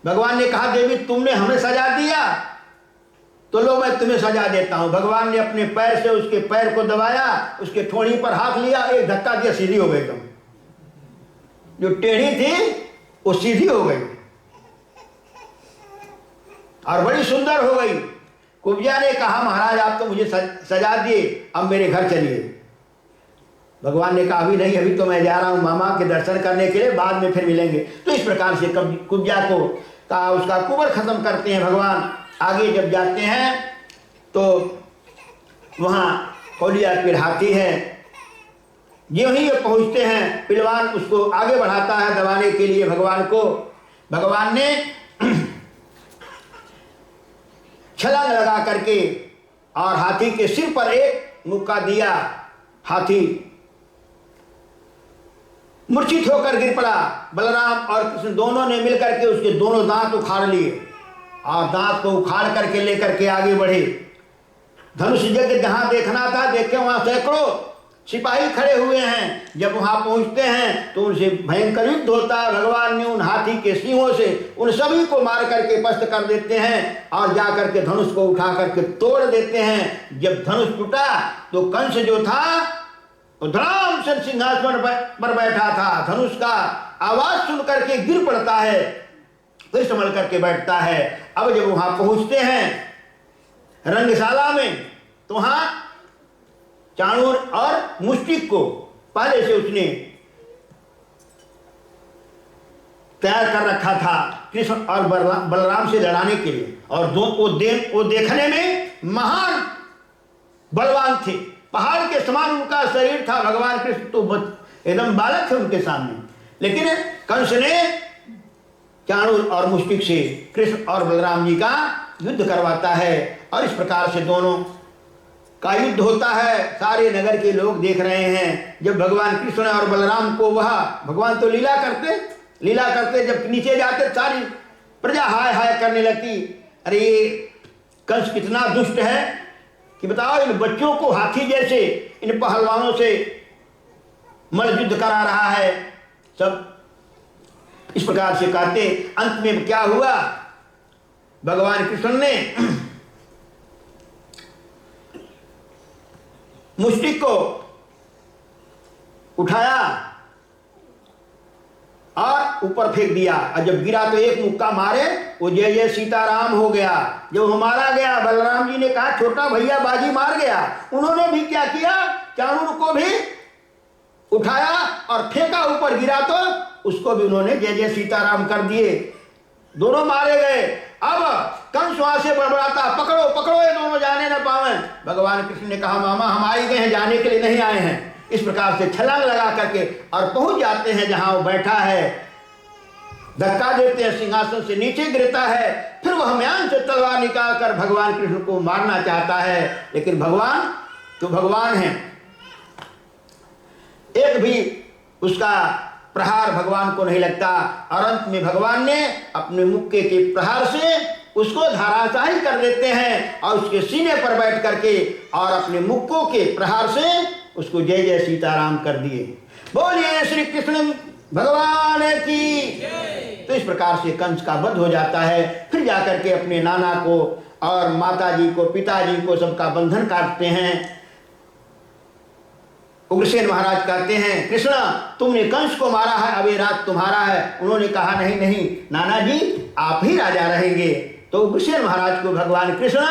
भगवान ने कहा देवी तुमने हमें सजा दिया तो लो मैं तुम्हें सजा देता हूं। भगवान ने अपने पैर से उसके पैर को दबाया, उसके ठोड़ी पर हाथ लिया, एक धक्का दिया, सीधी हो गई। तुम जो टेढ़ी थी वो सीधी हो गई और बड़ी सुंदर हो गई। कुब्जा ने कहा महाराज आप तो मुझे सजा दिए, अब मेरे घर चलिए। भगवान ने कहा अभी नहीं, अभी तो मैं जा रहा हूं मामा के दर्शन करने के लिए, बाद में फिर मिलेंगे। तो इस प्रकार से कुब्जा को कहा, उसका कुबर खत्म करते हैं भगवान। आगे जब जाते हैं तो वहां कौलियापीड़ हाथी है। जो ही ये पहुंचते हैं, पिलवान उसको आगे बढ़ाता है दबाने के लिए भगवान को। भगवान ने छलांग लगा करके और हाथी के सिर पर एक मुक्का दिया। हाथी मूर्छित होकर गिर पड़ा। बलराम और कृष्ण दोनों ने मिलकर के उसके दोनों दांत उखाड़ लिए और दांत को उखाड़ करके लेकर के आगे बढ़े। धनुष यज्ञ जहां देखना था देखे, वहां सैकड़ों सिपाही खड़े हुए हैं। जब वहां पहुंचते हैं तो उनसे भयंकर युद्ध होता है। भगवान ने उन हाथी के सिंहों से उन सभी को मार करके पस्त कर देते हैं और जा करके धनुष को उठा करके तोड़ देते हैं। जब धनुष टूटा तो कंस जो था वो धड़ाम से सिंहासन पर बैठा था। धनुष का आवाज सुन करके गिर पड़ता है, फिर संभल करके बैठता है। अब जब वहां पहुंचते हैं रंगशाला में, तो वहां चाणूर और मुष्टिक को पहले से उसने तैयार कर रखा था। कृष्ण और बलराम से लड़ाने के लिए। और वो देखने में महान बलवान थे, पहाड़ के समान उनका शरीर था। भगवान कृष्ण तो एकदम बालक थे उनके सामने। लेकिन कंस ने चाणूर और मुष्टिक से कृष्ण और बलराम जी का युद्ध करवाता है और इस प्रकार से दोनों का युद्ध होता है। सारे नगर के लोग देख रहे हैं। जब भगवान कृष्ण और बलराम को वह भगवान तो लीला करते जब नीचे जाते सारी प्रजा हाय हाय करने लगती, अरे ये कंस कितना दुष्ट है कि बताओ, इन बच्चों को हाथी जैसे इन पहलवानों से मल युद्ध करा रहा है। सब इस प्रकार से कहते। अंत में क्या हुआ, भगवान कृष्ण ने मुष्टिक को उठाया और ऊपर फेंक दिया, और जब गिरा तो एक मुक्का मारे वो जय जय सीताराम हो गया। जब वो मारा गया, बलराम जी ने कहा छोटा भैया बाजी मार गया। उन्होंने भी क्या किया, चाणूर को भी उठाया और फेंका, ऊपर गिरा तो उसको भी उन्होंने जय जय सीताराम कर दिए। दोनों मारे गए। अब कंस वहां से बड़बड़ाता, पकड़ो पकड़ो ये दोनों जाने न पावे। भगवान कृष्ण ने कहा मामा हम आ ही गए हैं, जाने के लिए नहीं आए हैं। इस प्रकार से छलांग लगा करके और पहुंच जाते हैं जहां वो बैठा है। धक्का देते हैं, सिंहासन से नीचे गिरता है। फिर वह म्यान से तलवार निकाल कर भगवान कृष्ण को मारना चाहता है, लेकिन भगवान तो भगवान है, एक भी उसका प्रहार भगवान को नहीं लगता। और अंत में भगवान ने अपने मुक्के के प्रहार से उसको धराशायी कर देते हैं और उसके सीने पर बैठ करके और अपने मुक्कों के प्रहार से उसको जय जय सीताराम कर दिए। बोलिए श्री कृष्ण भगवान की। तो इस प्रकार से कंस का वध हो जाता है। फिर जाकर के अपने नाना को और माता जी को, पिताजी को सबका बंधन काटते हैं। उग्रसेन महाराज कहते हैं कृष्ण तुमने कंस को मारा है, अब ये रात तुम्हारा है। उन्होंने कहा नहीं नहीं नाना जी आप ही राजा रहेंगे। तो उग्रसेन महाराज को भगवान कृष्ण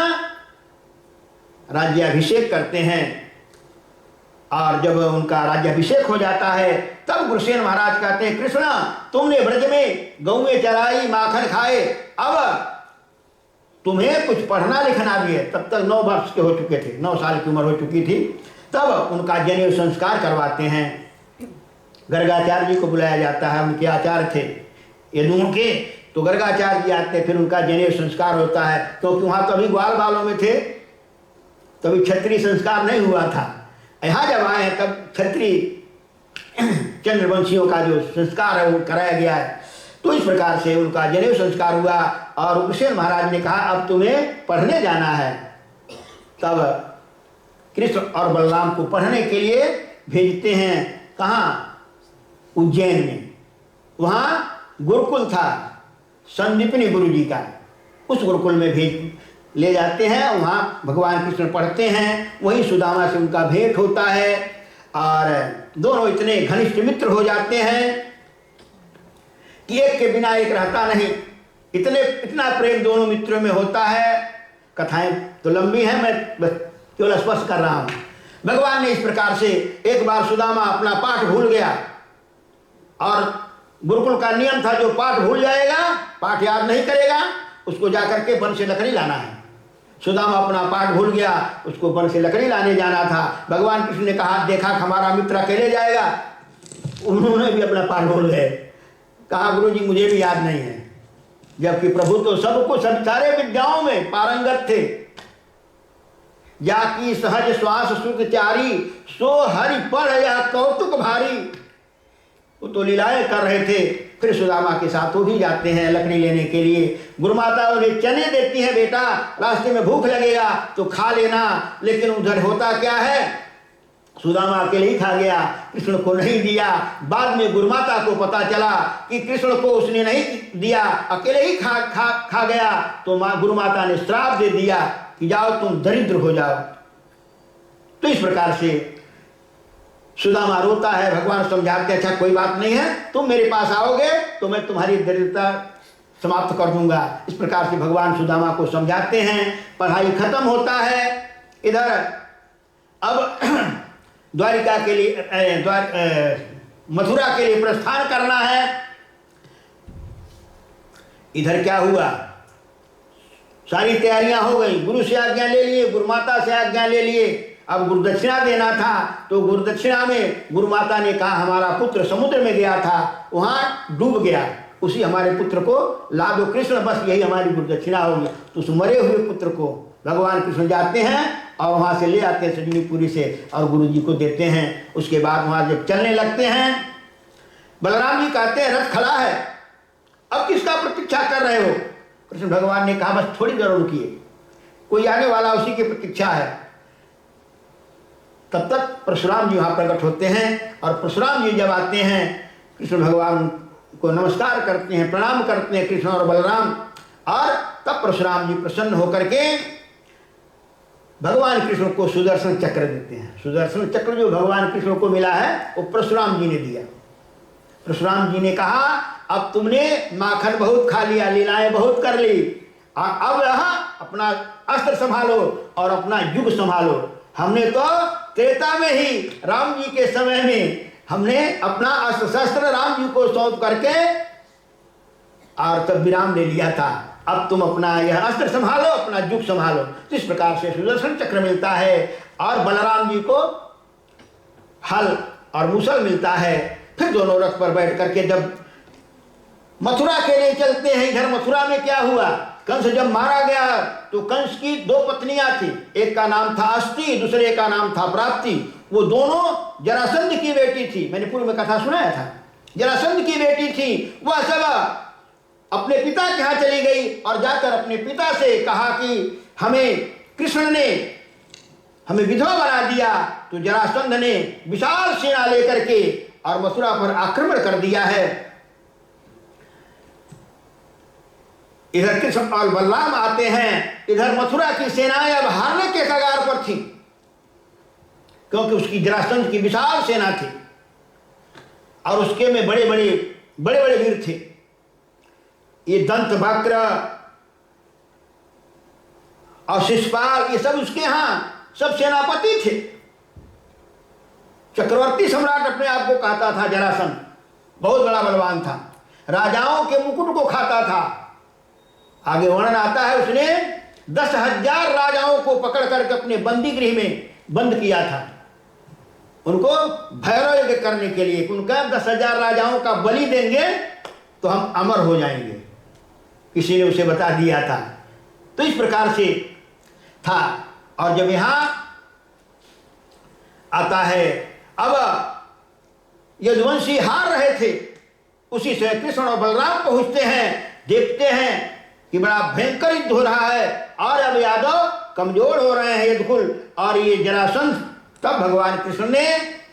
राज्याभिषेक करते हैं और जब उनका राज्याभिषेक हो जाता है तब उग्रसेन महाराज कहते हैं कृष्ण तुमने ब्रज में गौएं चराई, माखन खाए, अब तुम्हें कुछ पढ़ना लिखना भी है। तब तक 9 वर्ष के हो चुके थे, 9 साल की उम्र हो चुकी थी। तब उनका जनेऊ संस्कार करवाते हैं। गर्गाचार्य जी को बुलाया जाता है, उनके आचार्य थे यदुओं के, तो गर्गाचार्य जी आते, फिर उनका जनेऊ संस्कार होता है। क्योंकि वहाँ तभी ग्वाल बालों में थे, तभी क्षत्रिय संस्कार नहीं हुआ था। यहाँ जब आए हैं तब क्षत्रिय चंद्रवंशियों का जो संस्कार है वो कराया गया है। तो इस प्रकार से उनका जनेऊ संस्कार हुआ और उग्रसेन महाराज ने कहा अब तुम्हें पढ़ने जाना है। तब कृष्ण और बलराम को पढ़ने के लिए भेजते हैं। कहाँ? उज्जैन में। वहाँ गुरुकुल था संदीपनी गुरु जी का, उस गुरुकुल में भेज ले जाते हैं। वहाँ भगवान कृष्ण पढ़ते हैं, वहीं सुदामा से उनका भेंट होता है और दोनों इतने घनिष्ठ मित्र हो जाते हैं कि एक के बिना एक रहता नहीं। इतना प्रेम दोनों मित्रों में होता है। कथाएं तो लंबी हैं, मैं बस केवल स्पष्ट कर रहा हूँ। भगवान ने इस प्रकार से एक बार सुदामा अपना पाठ भूल गया और गुरुकुल का नियम था जो पाठ भूल जाएगा, पाठ याद नहीं करेगा, उसको जाकर के वन से लकड़ी लाना है। सुदामा अपना पाठ भूल गया, उसको वन से लकड़ी लाने जाना था। भगवान कृष्ण ने कहा देखा हमारा मित्र अकेले जाएगा, उन्होंने भी अपना पाठ भूल गए। कहा गुरु जी मुझे भी याद नहीं है, जबकि प्रभु तो सबको सब सारे विद्याओं में पारंगत थे। जाकी सहज श्वास सुतचारी, सो हरि पढ़ यह कौतुक भारी। वो तो लीलाएं कर रहे थे। फिर सुदामा के साथ वो भी जाते हैं लकड़ी लेने के लिए। गुरुमाता उन्हें चने देती है, बेटा रास्ते में भूख लगेगा तो खा लेना। लेकिन उधर होता क्या है, सुदामा अकेले ही खा गया, कृष्ण को नहीं दिया। बाद में गुरुमाता को पता चला कि कृष्ण को उसने नहीं दिया, अकेले ही खा गया। तो माँ गुरुमाता ने श्राप दे दिया कि जाओ तुम दरिद्र हो जाओ। तो इस प्रकार से सुदामा रोता है। भगवान समझाते अच्छा कोई बात नहीं है, तुम मेरे पास आओगे तो मैं तुम्हारी दरिद्रता समाप्त कर दूंगा। इस प्रकार से भगवान सुदामा को समझाते हैं। पढ़ाई खत्म होता है। इधर अब द्वारिका के लिए मथुरा के लिए प्रस्थान करना है। इधर क्या हुआ, सारी तैयारियां हो गई, गुरु से आज्ञा ले लिए, गुरु माता से आज्ञा ले लिए। अब गुरुदक्षिणा देना था, तो गुरुदक्षिणा में गुरु माता ने कहा हमारा पुत्र समुद्र में गया था, वहां डूब गया, उसी हमारे पुत्र को ला दो कृष्ण, बस यही हमारी गुरुदक्षिणा होगी। तो उस मरे हुए पुत्र को भगवान कृष्ण जाते हैं और वहां से ले आते हैं सजनीपुरी से और गुरु जी को देते हैं। उसके बाद वहां जब चलने लगते हैं, बलराम जी कहते हैं रथ खड़ा है, अब किसका प्रतीक्षा कर रहे हो? कृष्ण भगवान ने कहा बस थोड़ी देर रुकिए, कोई आने वाला उसी की प्रतीक्षा है। तब तक परशुराम जी वहां प्रकट होते हैं और परशुराम जी जब आते हैं, कृष्ण भगवान को नमस्कार करते हैं, प्रणाम करते हैं कृष्ण और बलराम, और तब परशुराम जी प्रसन्न होकर के भगवान कृष्ण को सुदर्शन चक्र देते हैं। सुदर्शन चक्र जो भगवान कृष्ण को मिला है वो परशुराम जी ने दिया। परशुराम जी ने कहा अब तुमने माखन बहुत खा लिया, लीलाएं बहुत कर ली, और अब यहाँ अपना अस्त्र संभालो और अपना युग संभालो। हमने तो त्रेता में ही राम जी के समय में हमने अपना अस्त्र शस्त्र राम जी को सौंप करके और तब विराम ले लिया था, अब तुम अपना यह अस्त्र संभालो, अपना युग संभालो। इस प्रकार से सुदर्शन चक्र मिलता है और बलराम जी को हल और मूसल मिलता है। फिर दोनों रथ पर बैठ करके जब मथुरा के लिए चलते हैं। इधर मथुरा में क्या हुआ, कंस जब मारा गया तो कंस की दो पत्नियां थी, एक का नाम था अष्टि, दूसरे का नाम था प्राप्ति। वो दोनों जरासंध की बेटी थी, मैंने पूर्व में कथा सुनाया था, जरासंध की बेटी थी। वह सब अपने पिता के यहाँ चली गई और जाकर अपने पिता से कहा कि हमें कृष्ण ने हमें विधवा बना दिया। तो जरासंध ने विशाल सेना लेकर के और मथुरा पर आक्रमण कर दिया है। इधर कृष्ण और बलराम आते हैं, इधर मथुरा की सेनाएं अब हारने के कगार पर थी, क्योंकि उसकी जरासंध की विशाल सेना थी और उसके में बड़े बड़े वीर थे। ये दंत वक्र और शिशुपाल ये सब उसके यहां सब सेनापति थे। चक्रवर्ती सम्राट अपने आप को कहता था जरासंध, बहुत बड़ा बलवान था, राजाओं के मुकुट को खाता था। आगे वर्णन आता है उसने 10,000 राजाओं को पकड़ करके अपने बंदी गृह में बंद किया था, उनको भैरव करने के लिए। उनका 10,000 राजाओं का बलि देंगे तो हम अमर हो जाएंगे, किसी ने उसे बता दिया था। तो इस प्रकार से था। और जब यहां आता है, अब यदुवंशी हार रहे थे, उसी से कृष्ण और बलराम पहुंचते हैं, देखते हैं कि बड़ा भयंकर युद्ध हो रहा है और अब यादव कमजोर हो रहे हैं यदुकुल और ये जरासंध। तब भगवान कृष्ण ने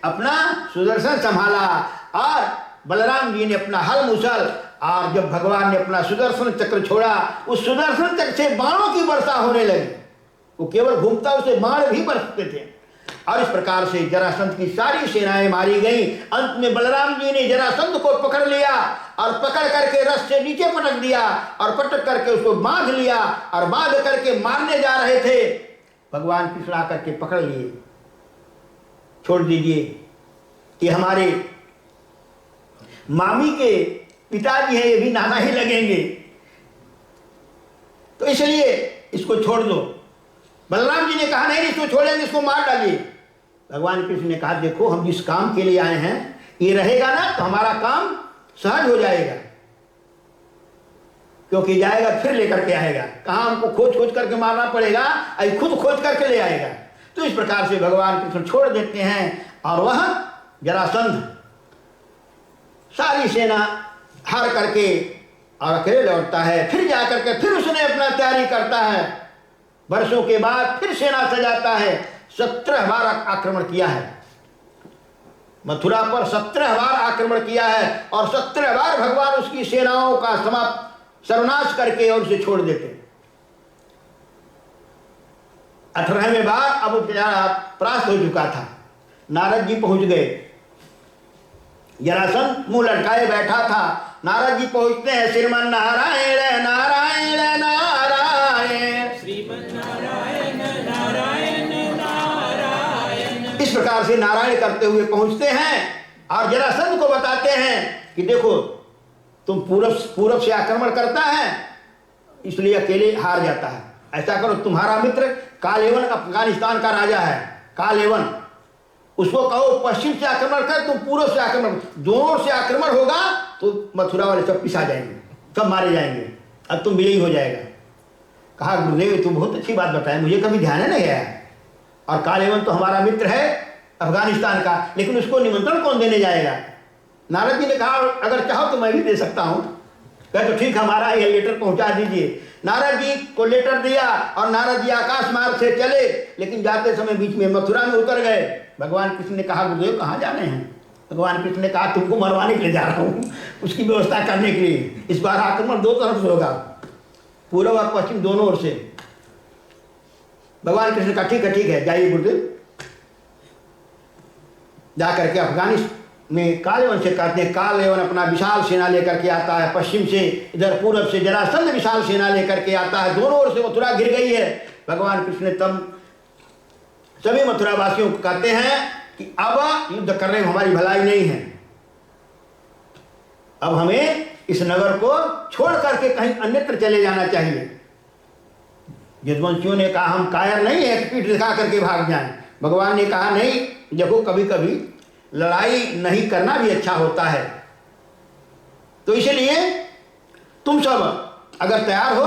अपना सुदर्शन संभाला और बलराम जी ने अपना हल मूसल, और जब भगवान ने अपना सुदर्शन चक्र छोड़ा, उस सुदर्शन चक्र से बाणों की वर्षा होने लगी। वो केवल घूमता उसे बाण भी बरसते थे और इस प्रकार से जरासंध की सारी सेनाएं मारी गई। अंत में बलराम जी ने जरासंध को पकड़ लिया और पकड़ करके रथ से नीचे पटक दिया और पटक करके उसको बांध लिया और बांध करके मारने जा रहे थे। भगवान कृष्ण आकर के पकड़ लिए, छोड़ दीजिए, ये हमारे मामी के पिताजी हैं, ये भी नाना ही लगेंगे, तो इसलिए इसको छोड़ दो। बलराम जी ने कहा नहीं इसको छोड़ेंगे, इसको मार डालिए। भगवान कृष्ण ने कहा देखो हम जिस काम के लिए आए हैं ये रहेगा ना तो हमारा काम सहज हो जाएगा, क्योंकि जाएगा फिर लेकर के आएगा, कहाँ हमको खोज करके मारना पड़ेगा, अभी खुद खोज करके ले आएगा। तो इस प्रकार से भगवान कृष्ण छोड़ देते हैं और वह जरासंध सारी सेना हार करके और अकेले लौटता है। फिर जाकर के फिर उसने अपना तैयारी करता है, वर्षों के बाद फिर सेना सजाता है। 17 बार आक्रमण किया है मथुरा पर, 17 बार आक्रमण किया है और 17 बार भगवान उसकी सेनाओं का सर्वनाश करके और उसे छोड़ देते। 18वें बार अब परास्त हो चुका था, नारद जी पहुंच गए, जरासंध मुंह लटकाए बैठा था। नारद जी पहुंचते हैं, श्रीमन नारायण नारायण नारायण, श्रीमन नारायण नारायण नारायण, इस प्रकार से नारायण करते हुए पहुंचते हैं और जरासंध को बताते हैं कि देखो तुम पूरब से आक्रमण करता है, इसलिए अकेले हार जाता है। ऐसा करो, तुम्हारा मित्र कालेवन अफगानिस्तान का राजा है, कालेवन, उसको कहो पश्चिम से आक्रमण कर, तुम पूर्व से आक्रमण, दोनों से आक्रमण होगा तो मथुरा वाले सब पिसा जाएंगे, सब मारे जाएंगे, अब तुम विजयी हो जाएगा। कहा गुरुदेव तुम बहुत अच्छी बात बताए, मुझे कभी ध्यान नहीं आया। और कालेवन तो हमारा मित्र है अफगानिस्तान का, लेकिन उसको निमंत्रण कौन देने जाएगा? नारद जी ने कहा अगर चाहो तो मैं भी दे सकता हूँ। कहे तो ठीक, हमारा ये लेटर पहुंचा दीजिए। नारद जी को लेटर दिया और नारद जी आकाश मार्ग से चले, लेकिन जाते समय बीच में मथुरा में उतर गए। भगवान कृष्ण ने कहा गुरुदेव कहाँ जाने हैं? भगवान कृष्ण ने कहा तुमको मरवाने के लिए जा रहा हूँ, उसकी व्यवस्था करने के लिए। इस बार आक्रमण दो तरफ से होगा, पूर्व और पश्चिम दोनों ओर से। भगवान कृष्ण का ठीक है जाइए गुरुदेव। जाकर के अफगानिस्तान में कालेवन से कहते हैं, कालेवन अपना विशाल सेना लेकर के आता है, पश्चिम से इधर पूर्व से जरासंध विशाल सेना लेकर के आता है, दोनों ओर से मथुरा घिर गई है। भगवान कृष्ण ने तब सभी मथुरा वासियों को कहते हैं कि अब युद्ध करने में हमारी भलाई नहीं है, अब हमें इस नगर को छोड़ करके कहीं अन्यत्र चले जाना चाहिए। यदुवंशियों ने कहा हम कायर नहीं है पीठ दिखा करके भाग जाएं। भगवान ने कहा नहीं, देखो कभी कभी लड़ाई नहीं करना भी अच्छा होता है, तो इसलिए तुम सब अगर तैयार हो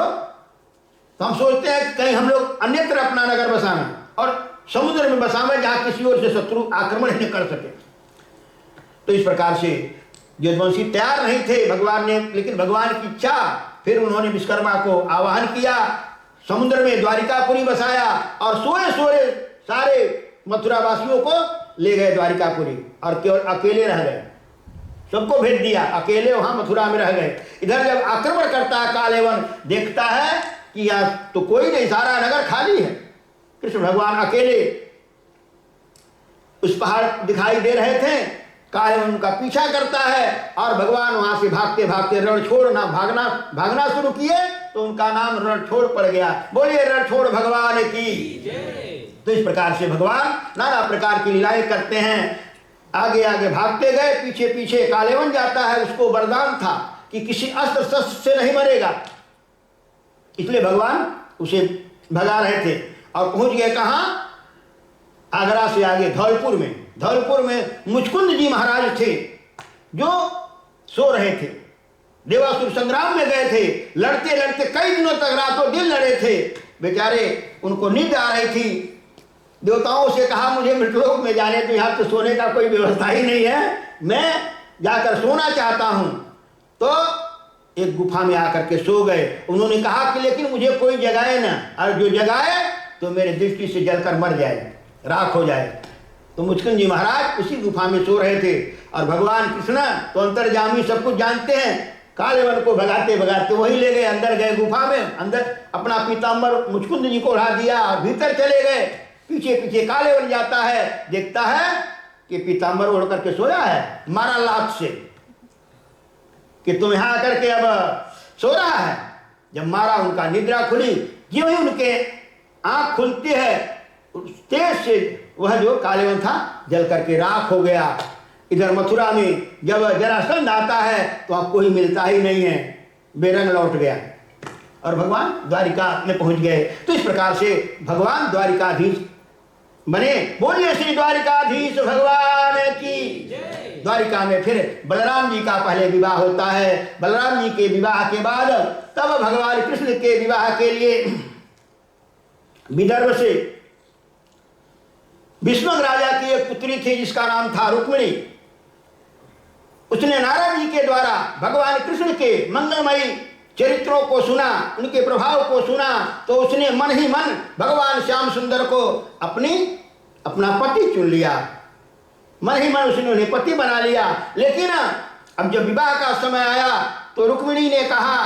तो हम सोचते हैं कि कहीं हम लोग अन्यत्र अपना नगर बसाएं और समुद्र में बसावें जहां किसी ओर से शत्रु आक्रमण नहीं कर सके। तो इस प्रकार से यदुवंशी तैयार नहीं थे भगवान ने, लेकिन भगवान की इच्छा, फिर उन्होंने विश्वकर्मा को आवाहन किया, समुद्र में द्वारिकापुरी बसाया और सोए सोए सारे मथुरा वासियों को ले गए द्वारिकापुरी और केवल अकेले रह गए। सबको भेज दिया, अकेले वहां मथुरा में रह गए। इधर जब आक्रमण करता है कालेवन, देखता है कि यहाँ तो कोई नहीं, सारा नगर खाली है। कृष्ण भगवान अकेले उस पहाड़ दिखाई दे रहे थे, कालेवन उनका पीछा करता है और भगवान वहां से भागते भागते रणछोड़ ना भागना शुरू किए, तो उनका नाम रणछोड़ पड़ गया। बोलिए रणछोड़ भगवान की। तो इस प्रकार से भगवान नाना प्रकार की लीलाएं करते हैं। आगे आगे भागते गए, पीछे पीछे कालेवन जाता है। उसको वरदान था कि किसी अस्त्र शस्त्र से नहीं मरेगा, इसलिए भगवान उसे भगा रहे थे और पहुंच गए कहां? आगरा से आगे धौलपुर में। धौलपुर में मुचकुंद जी महाराज थे जो सो रहे थे, देवासुर संग्राम में गए थे, लड़ते लड़ते कई दिनों तक रातों दिन लड़े थे। बेचारे उनको नींद आ रही थी। देवताओं से कहा मुझे मृतलोक में जाने तो, यहाँ तो सोने का कोई व्यवस्था ही नहीं है, मैं जाकर सोना चाहता हूं। तो एक गुफा में आकर के सो गए। उन्होंने कहा कि लेकिन मुझे कोई जगाए ना, और जो जगाए तो मेरे दृष्टि से जलकर मर जाए, राख हो जाए। तो मुचकुंद जी महाराज उसी गुफा में सो रहे थे और भगवान कृष्ण तो अंतर्जामी सब कुछ जानते हैं, कालेवन को भगाते भगाते वही ले गए, अंदर गए गुफा में, अंदर अपना पीताम्बर मुचकुंद जी को उड़ा दिया और भीतर चले गए। पीछे पीछे कालेवन जाता है, देखता है कि पीताम्बर ओढ़ करके सोया है, मारा लात से कि तुम यहां आकर के अब सो रहा है। जब मारा उनका निद्रा खुली, जो ही उनके आंख खुलती है तेज से वह जो कालेवन था जल करके राख हो गया। इधर मथुरा में जब जरासंध आता है तो आपको ही मिलता ही नहीं है, बेरंग लौट गया और भगवान द्वारिका में पहुंच गए। तो इस प्रकार से भगवान द्वारिकाधीश बने। बोलिए श्री द्वारिकाधीश भगवान की। द्वारिका में फिर बलराम जी का पहले विवाह होता है। बलराम जी के विवाह के बाद तब भगवान कृष्ण के विवाह के लिए विदर्भ से भीष्मक राजा की एक पुत्री थी जिसका नाम था रुक्मिणी। उसने नारद जी के द्वारा भगवान कृष्ण के मंगलमयी चरित्रों को सुना, उनके प्रभाव को सुना, तो उसने मन ही मन भगवान श्याम सुंदर को अपना पति चुन लिया। मन ही मन उसने उन्हें पति बना लिया। लेकिन अब जब विवाह का समय आया तो रुक्मिणी ने कहा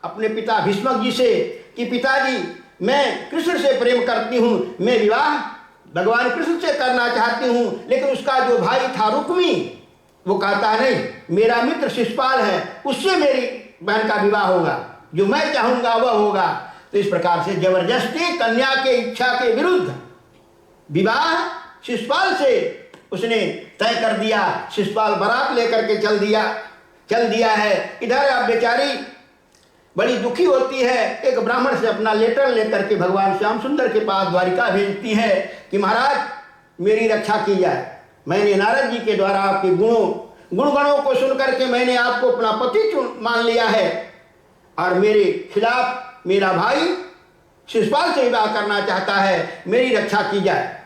अपने पिता भीष्मक जी से कि पिताजी मैं कृष्ण से प्रेम करती हूँ, मैं विवाह भगवान कृष्ण से करना चाहती हूँ, लेकिन उसका जो भाई था रुक्मी वो कहता नहीं मेरा मित्र शिशुपाल है, उससे मेरी बहन का विवाह होगा, जो मैं चाहूंगा वह होगा। तो इस प्रकार से जबरदस्ती कन्या के इच्छा के विरुद्ध विवाह शिशुपाल से उसने तय कर दिया। शिशुपाल बारात लेकर के चल दिया चल दिया है। इधर अब बेचारी बड़ी दुखी होती है, एक ब्राह्मण से अपना लेटर लेकर के भगवान श्याम सुंदर के पास द्वारिका भेजती है कि महाराज मेरी रक्षा की जाए। मैंने नारद जी के द्वारा आपके गुणगणों को सुन करके मैंने आपको अपना पति मान लिया है और मेरे खिलाफ मेरा भाई शिशुपाल से विवाह करना चाहता है, मेरी रक्षा की जाए।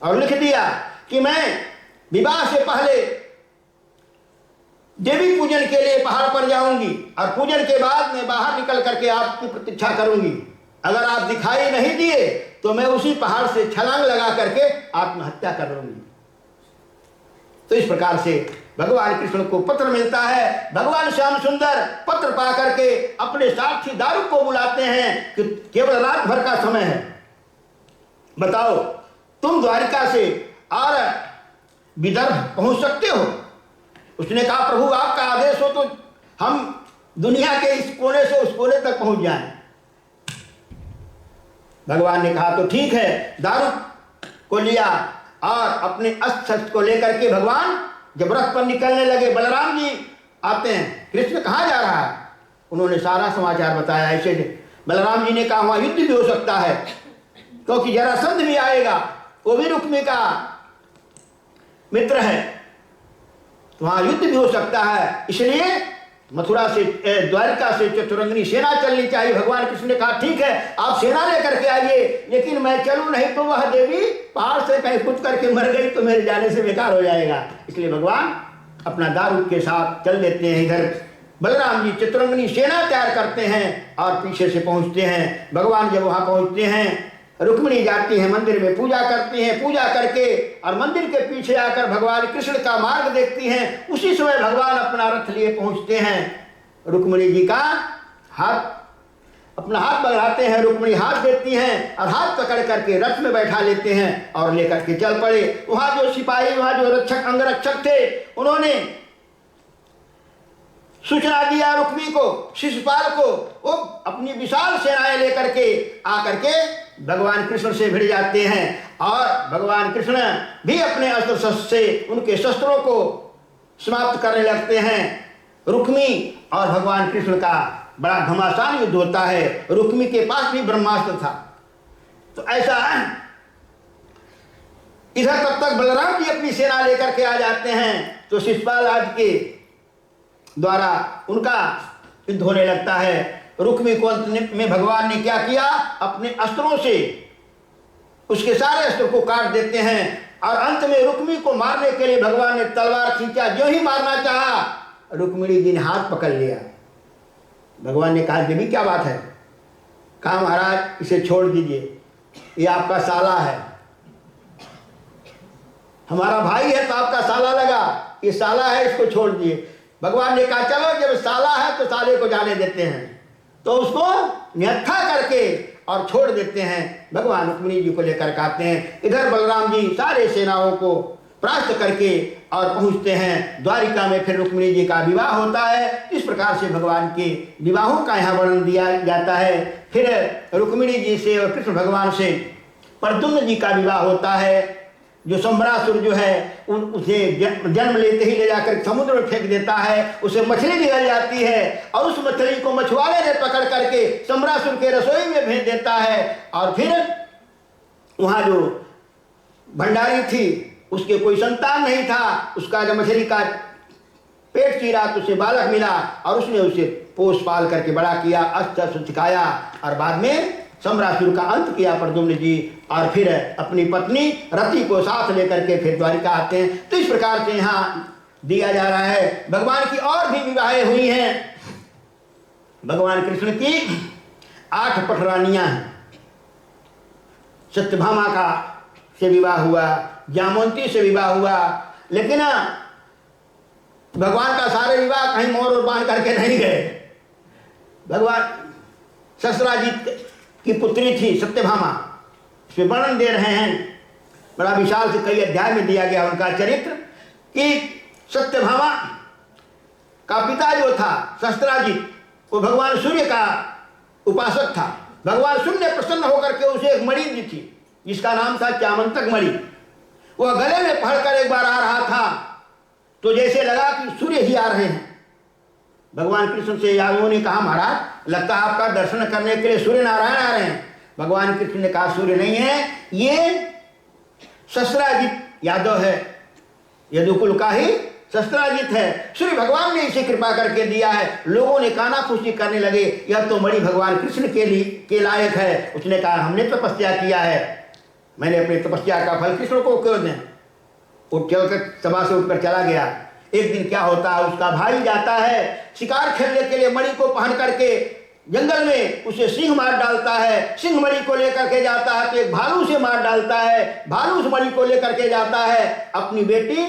और लिख दिया कि मैं विवाह से पहले देवी पूजन के लिए पहाड़ पर जाऊंगी और पूजन के बाद मैं बाहर निकल करके आपकी प्रतीक्षा करूंगी। अगर आप दिखाई नहीं दिए तो मैं उसी पहाड़ से छलांग लगा करके आत्महत्या कर लूंगी। तो इस प्रकार से भगवान कृष्ण को पत्र मिलता है। भगवान श्याम सुंदर पत्र पा करके अपने साथी दारुक को बुलाते हैं कि केवल रात भर का समय है, बताओ तुम द्वारिका से और विदर्भ पहुंच सकते हो? उसने कहा प्रभु आपका आदेश हो तो हम दुनिया के इस कोने से उस कोने तक पहुंच जाएं। भगवान ने कहा तो ठीक है। दारुक को लिया और अपने अस्त्र शस्त्र को लेकर के भगवान जब रथ पर निकलने लगे, बलराम जी आते हैं, कृष्ण कहाँ जा रहा है? उन्होंने सारा समाचार बताया। ऐसे बलराम जी ने कहा वहां युद्ध भी हो सकता है क्योंकि जरासंध भी आएगा, वो भी रुक्मी का मित्र है, तो वहां युद्ध भी हो सकता है, इसलिए मथुरा से द्वारिका से चतुरंगिनी सेना चलनी चाहिए। भगवान कृष्ण ने कहा ठीक है आप सेना लेकर के आइए, लेकिन मैं चलूं नहीं तो वह देवी पहाड़ से कहीं कूद करके मर गई तो मेरे जाने से बेकार हो जाएगा। इसलिए भगवान अपना दारुक के साथ चल देते हैं। इधर बलराम जी चतुरंगिनी सेना तैयार करते हैं और पीछे से पहुंचते हैं। भगवान जब वहां पहुंचते हैं, रुक्मिणी जाती है मंदिर में, पूजा करती हैं, पूजा करके और मंदिर के पीछे आकर भगवान कृष्ण का मार्ग देखती हैं। उसी समय भगवान अपना रथ लिए पहुंचते हैं। रुक्मिणी जी का हाथ अपना हाथ बढ़ाते हैं, रुक्मिणी हाथ देती हैं और हाथ पकड़ करके रथ में बैठा लेते हैं और लेकर के चल पड़े। वहां जो सिपाही, वहां जो रक्षक अंगरक्षक थे, उन्होंने सूचना दिया रुक्मी को, शिशुपाल को, वो अपनी विशाल सेनाएं लेकर के आकर के भगवान कृष्ण से भिड़ जाते हैं और भगवान कृष्ण भी अपने अस्त्र शस्त्र से उनके शस्त्रों को समाप्त करने लगते हैं। रुक्मी और भगवान कृष्ण का बड़ा घमासान युद्ध होता है। रुक्मी के पास भी ब्रह्मास्त्र था। तो ऐसा इधर तब तक बलराम जी अपनी सेना लेकर के आ जाते हैं तो शिशुपाल आज के द्वारा उनका युद्ध होने लगता है। रुक्मी को अंत में भगवान ने क्या किया, अपने अस्त्रों से उसके सारे अस्त्र को काट देते हैं और अंत में रुक्मी को मारने के लिए भगवान ने तलवार खींचा। जो ही मारना चाहा, रुक्मिणी जी ने हाथ पकड़ लिया। भगवान ने कहा देवी क्या बात है? कहा महाराज इसे छोड़ दीजिए, ये आपका साला है। हमारा भाई है तो आपका साला लगा, ये साला है, इसको छोड़ दिए। भगवान ने कहा चलो जब साला है तो साले को जाने देते हैं, तो उसको निहत्था करके और छोड़ देते हैं। भगवान रुक्मिणी जी को लेकर आते हैं। इधर बलराम जी सारे सेनाओं को परास्त करके और पहुंचते हैं द्वारिका में। फिर रुक्मिणी जी का विवाह होता है। इस प्रकार से भगवान के विवाहों का यहाँ वर्णन दिया जाता है। फिर रुक्मिणी जी से और कृष्ण भगवान से प्रद्युम्न जी का विवाह होता है। जो सम्भरासुर जो है उसे जन्म लेते ही ले जाकर समुद्र में फेंक देता है, उसे मछली निकल जाती है और उस मछली को मछुआरे ने पकड़ करके सम्भरासुर के रसोई में भेज देता है। और फिर वहाँ जो भंडारी थी उसके कोई संतान नहीं था, उसका जब मछली का पेट चीरा तो उसे बालक मिला और उसने उसे पोष पाल करके बड़ा किया, अस्त्र सिखाया और बाद में सम्रासुर का अंत किया प्रद्युम्न जी। और फिर अपनी पत्नी रति को साथ लेकर के फिर द्वारिका आते हैं। तो इस प्रकार से यहाँ दिया जा रहा है। भगवान की और भी विवाहें हुई हैं। भगवान कृष्ण की 8 पटरानियां हैं। सत्यभामा का से विवाह हुआ, जामवंती से विवाह हुआ, लेकिन भगवान का सारे विवाह कहीं मोर और बांध करके नहीं गए। भगवान ससुराजीत की पुत्री थी सत्यभामा, इसमें वर्णन दे रहे हैं। बड़ा विशाल से कई अध्याय में दिया गया उनका चरित्र कि सत्यभामा का पिता जो था सस्त्राजीत, वो भगवान सूर्य का उपासक था। भगवान सूर्य ने प्रसन्न होकर के उसे एक मणि दी थी जिसका नाम था चामंतक मणि। वह गले में पढ़कर एक बार आ रहा था तो जैसे लगा कि सूर्य ही आ रहे हैं। भगवान कृष्ण से यादवों ने कहा, महाराज लगता है आपका दर्शन करने के लिए सूर्य नारायण आ रहे हैं। भगवान कृष्ण ने कहा, सूर्य नहीं है, ये शस्त्राजित यादव है, यदुकुल का ही शस्त्राजित है। सूर्य भगवान ने इसे कृपा करके दिया है। लोगों ने कानाफूसी करने लगे, यह तो मणि भगवान कृष्ण के लायक है। उसने कहा, हमने तपस्या किया है, मैंने अपनी तपस्या का फल कृष्ण को क्यों दें। उठ चलकर सभा से उठकर चला गया। एक दिन क्या होता है, उसका भाई जाता है शिकार खेलने के लिए, मणि को पहन करके जंगल में उसे सिंह मार डालता है। सिंह मणि को लेकर के जाता है तो एक भालू से मार डालता है। भालू उस मणि को लेकर के जाता है, अपनी बेटी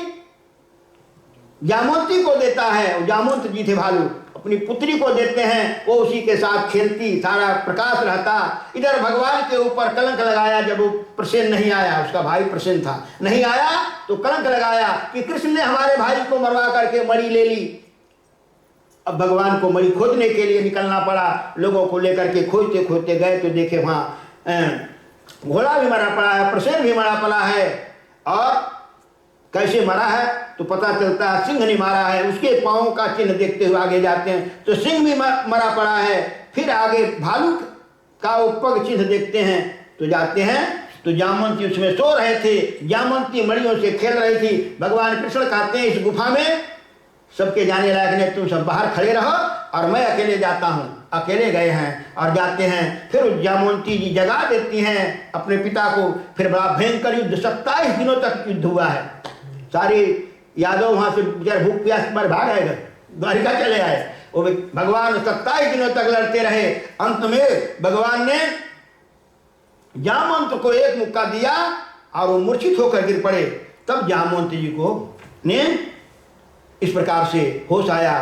जामवंती को देता है। जामवंत जी थे भालू, अपनी पुत्री को देते हैं। वो उसी के साथ खेलती, सारा प्रकाश रहता। इधर भगवान के ऊपर कलंक लगाया, जब वो प्रसन्न नहीं आया, उसका भाई प्रसन्न था, नहीं आया तो कलंक लगाया कि कृष्ण ने हमारे भाई को मरवा करके मणि ले ली। अब भगवान को मणि खोजने के लिए निकलना पड़ा। लोगों को लेकर के खोजते खोजते गए तो देखे वहाँ घोड़ा भी मरा पड़ा है, प्रसन्न भी मरा पड़ा है। और कैसे मरा है तो पता चलता है सिंह ने मारा है। उसके पाँव का चिन्ह देखते हुए आगे जाते हैं तो सिंह भी मरा पड़ा है। फिर आगे भालू का वो पग चिन्ह देखते हैं तो जाते हैं तो जामवंती उसमें सो रहे थे। जामवंती मणियों से खेल रही थी। भगवान कृष्ण कहते हैं, इस गुफा में सबके जाने लायक नहीं, तुम सब बाहर खड़े रहो और मैं अकेले जाता हूँ। अकेले गए हैं और जाते हैं। फिर जामवंती जी जगा देती हैं अपने पिता को। फिर बड़ा भयंकर युद्ध, 27 दिनों तक युद्ध हुआ है। सारे यादव वहां से बेचारे भूख प्यास पर भाग आए, द्वारिका चले आए। वो भगवान 27 दिनों तक लड़ते रहे। अंत में भगवान ने जामवंत को एक मुक्का दिया और वो मूर्छित होकर गिर पड़े। तब जामवंत जी को ने इस प्रकार से होश आया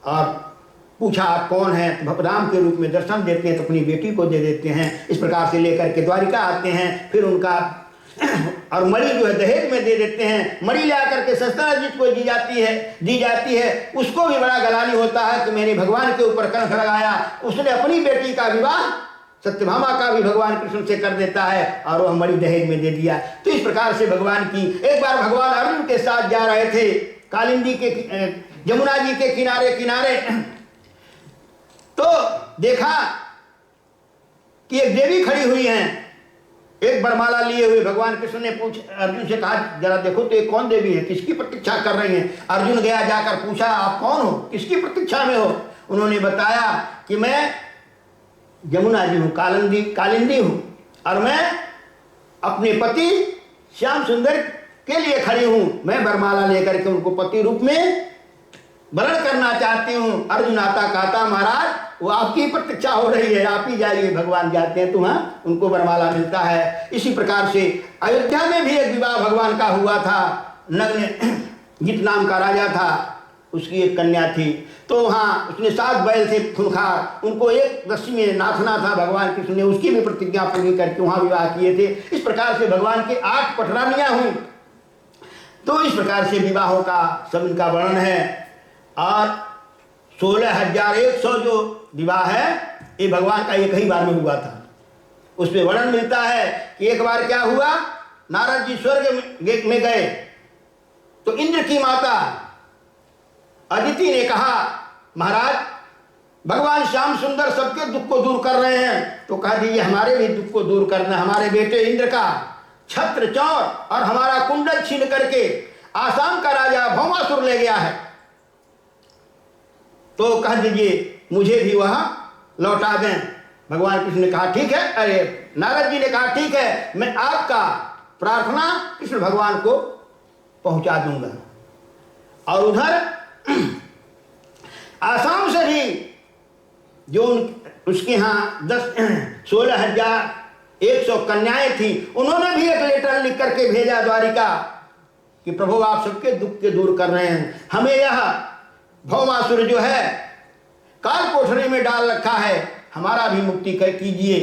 और पूछा, आप कौन हैं। राम के रूप में दर्शन देते हैं तो अपनी बेटी को दे देते हैं। इस प्रकार से लेकर के द्वारिका आते हैं। फिर उनका और मणि जो है दहेज में दे देते हैं। मणि ले आकर के शस्त्राजित को दी जाती है। उसको भी बड़ा गलानी होता है कि मैंने भगवान के ऊपर कलंक लगाया। उसने अपनी बेटी का विवाह सत्यभामा का भी भगवान कृष्ण से कर देता है और वह मणि दहेज में दे दिया। तो इस प्रकार से भगवान की, एक बार भगवान अर्जुन के साथ जा रहे थे कालिंदी के जमुना जी के किनारे किनारे, तो देखा कि एक देवी खड़ी हुई हैं, एक बरमाला लिए हुए। भगवान कृष्ण ने अर्जुन से कहा, जरा देखो तो ये कौन देवी है, किसकी प्रतीक्षा कर रही हैं। अर्जुन गया, जाकर पूछा, आप कौन हो, किसकी प्रतीक्षा में हो। उन्होंने बताया कि मैं जमुना जी हूँ, कालिंदी हूँ और मैं अपने पति श्याम सुंदर के लिए खड़ी हूँ। मैं बरमाला लेकर के उनको पति रूप में वरण करना चाहती हूँ। अर्जुन आता कहता, महाराज वो आपकी प्रतीक्षा हो रही है, आप ही जाइए। भगवान जाते हैं तो वहाँ उनको वरमाला मिलता है। इसी प्रकार से अयोध्या में भी एक विवाह भगवान का हुआ था। नग्न जित नाम का राजा था, उसकी एक कन्या थी। तो वहाँ उसने 7 बैल थे खुनखार, उनको एक रस्सी में नाथना था। भगवान कृष्ण ने उसकी भी प्रतिज्ञा पूरी करके वहाँ विवाह किए थे। इस प्रकार से भगवान के 8 पटरानियाँ हुई। तो इस प्रकार से विवाहों का सब इनका वर्णन है। और 16,100 जो विवाह है ये भगवान का एक ही बार में हुआ था। उसमें वर्णन मिलता है कि एक बार क्या हुआ, नारद जी स्वर्ग में गए तो इंद्र की माता अदिति ने कहा, महाराज भगवान श्याम सुंदर सबके दुख को दूर कर रहे हैं, तो कहा दीजिए हमारे भी दुख को दूर करना। हमारे बेटे इंद्र का छत्र चौर और हमारा कुंडल छीन करके आसाम का राजा भौमासुर ले गया है, तो कह दीजिए मुझे भी वह लौटा दें। भगवान कृष्ण ने कहा ठीक है, अरे नारद जी ने कहा ठीक है, मैं आपका प्रार्थना कृष्ण भगवान को पहुंचा दूंगा। और उधर आसाम से भी जो उसके यहाँ 16,100 कन्याएं थी, उन्होंने भी एक लेटर लिख करके भेजा द्वारिका कि प्रभु आप सबके दुख के दूर कर रहे हैं, हमें यह भौमासुर जो है काल कोठरी में डाल रखा है, हमारा भी मुक्ति कर कीजिए।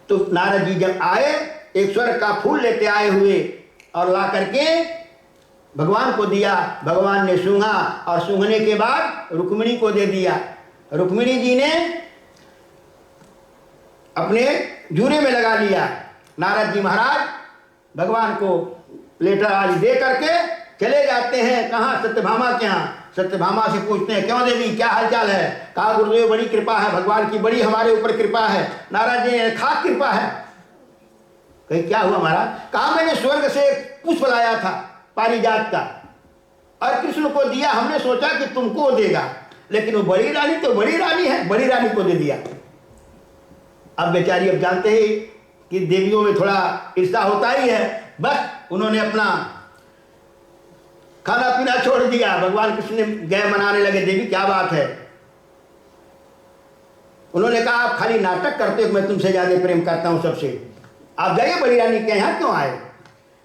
तो नारद जी जब आए, एक स्वर्ग का फूल लेते आए हुए और ला करके भगवान को दिया। भगवान ने सूंघा और सूंघने के बाद रुक्मिणी को दे दिया। रुक्मिणी जी ने अपने जूरे में लगा लिया। नारद जी महाराज भगवान को लेटर आज दे करके चले जाते हैं कहाँ, सत्यभामा के यहाँ। सत्यभामा से पूछते हैं, क्यों देवी क्या हालचाल है? कहा गुरुदेव बड़ी कृपा है, भगवान की बड़ी हमारे ऊपर कृपा है। नाराज जी खाक कृपा है। कहीं क्या हुआ महाराज? कहा मैंने स्वर्ग से पुष्प लाया था पारिजात का और कृष्ण को दिया, हमने सोचा कि तुमको देगा, लेकिन वो बड़ी रानी तो बड़ी रानी है, बड़ी रानी को दे दिया। अब बेचारी अब जानते ही कि देवियों में थोड़ा ईर्ष्या होता ही है, बस उन्होंने अपना खाना पीना छोड़ दिया। भगवान कृष्ण ने गए मनाने लगे, देवी क्या बात है? उन्होंने कहा आप खाली नाटक करते हो, मैं तुमसे ज्यादा प्रेम करता हूं सबसे, आप जाइए बड़ी रानी के यहाँ क्यों आए?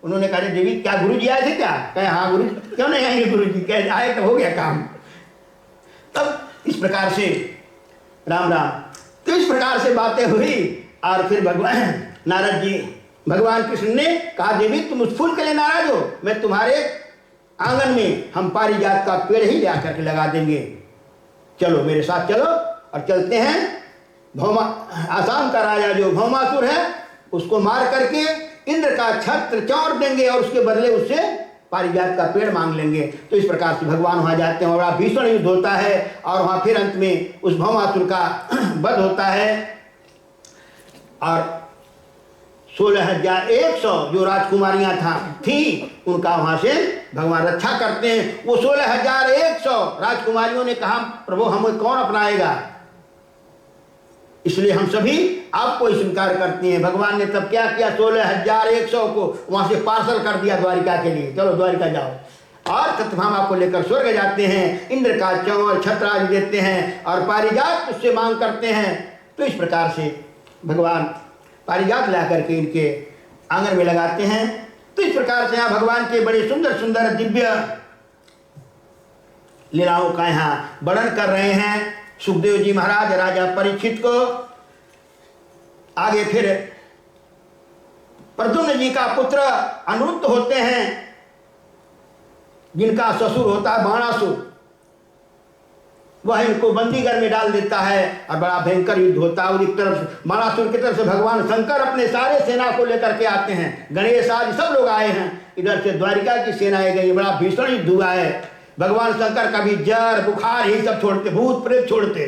उन्होंने कहा देवी क्या गुरु जी आए थे क्या? कहे हाँ गुरु, क्यों नहीं आएंगे गुरु जी, कहे आए तो हो गया काम। तब इस प्रकार से राम राम, तो इस प्रकार से बातें हुई और फिर भगवान नारद जी, भगवान कृष्ण ने कहा देवी तुम उस फूल के लिए नाराज हो, मैं तुम्हारे आंगन में हम पारिजात का पेड़ ही ले आकर के लगा देंगे, चलो मेरे साथ चलो। और चलते हैं, भौमा आसाम का राजा जो भौमासुर है उसको मार करके इंद्र का छत्र चौर देंगे और उसके बदले उससे पारिजात का पेड़ मांग लेंगे। तो इस प्रकार से भगवान वहां जाते हैं और बड़ा भीषण युद्ध होता है और वहां फिर अंत में उस भौमासुर का वध होता है और 16,100 जो राजकुमारियां थी उनका वहां से भगवान रक्षा करते हैं। वो 16,100 राजकुमारियों ने कहा प्रभु हमें कौन अपनाएगा, इसलिए हम सभी आपको ही स्वीकार करते हैं। भगवान ने तब क्या किया, 16,100 को वहां से पार्सल कर दिया द्वारिका के लिए, चलो द्वारिका जाओ। और सत्यभामा को लेकर स्वर्ग जाते हैं, इंद्र का चौर छत्राज देते हैं और पारिजात उससे मांग करते हैं। तो इस प्रकार से भगवान पारिजात ला करके इनके आंगन में लगाते हैं। तो इस प्रकार से यहाँ भगवान के बड़े सुंदर सुंदर दिव्य लीलाओं का यहाँ वर्णन कर रहे हैं सुखदेव जी महाराज राजा परीक्षित को। आगे फिर प्रद्युम्न जी का पुत्र अनिरुद्ध होते हैं जिनका ससुर होता है बाणासुर, वह इनको बंदीगर में डाल देता है और बड़ा भयंकर युद्ध होता है। और एक तरफ बाणासुर की तरफ से भगवान शंकर अपने सारे सेना को लेकर के आते हैं, गणेश आदि सब लोग आए हैं, इधर से द्वारिका की सेनाएं गई, बड़ा भीषण युद्ध हुआ है। भगवान शंकर कभी जर बुखार ही सब छोड़ते, भूत प्रेत छोड़ते।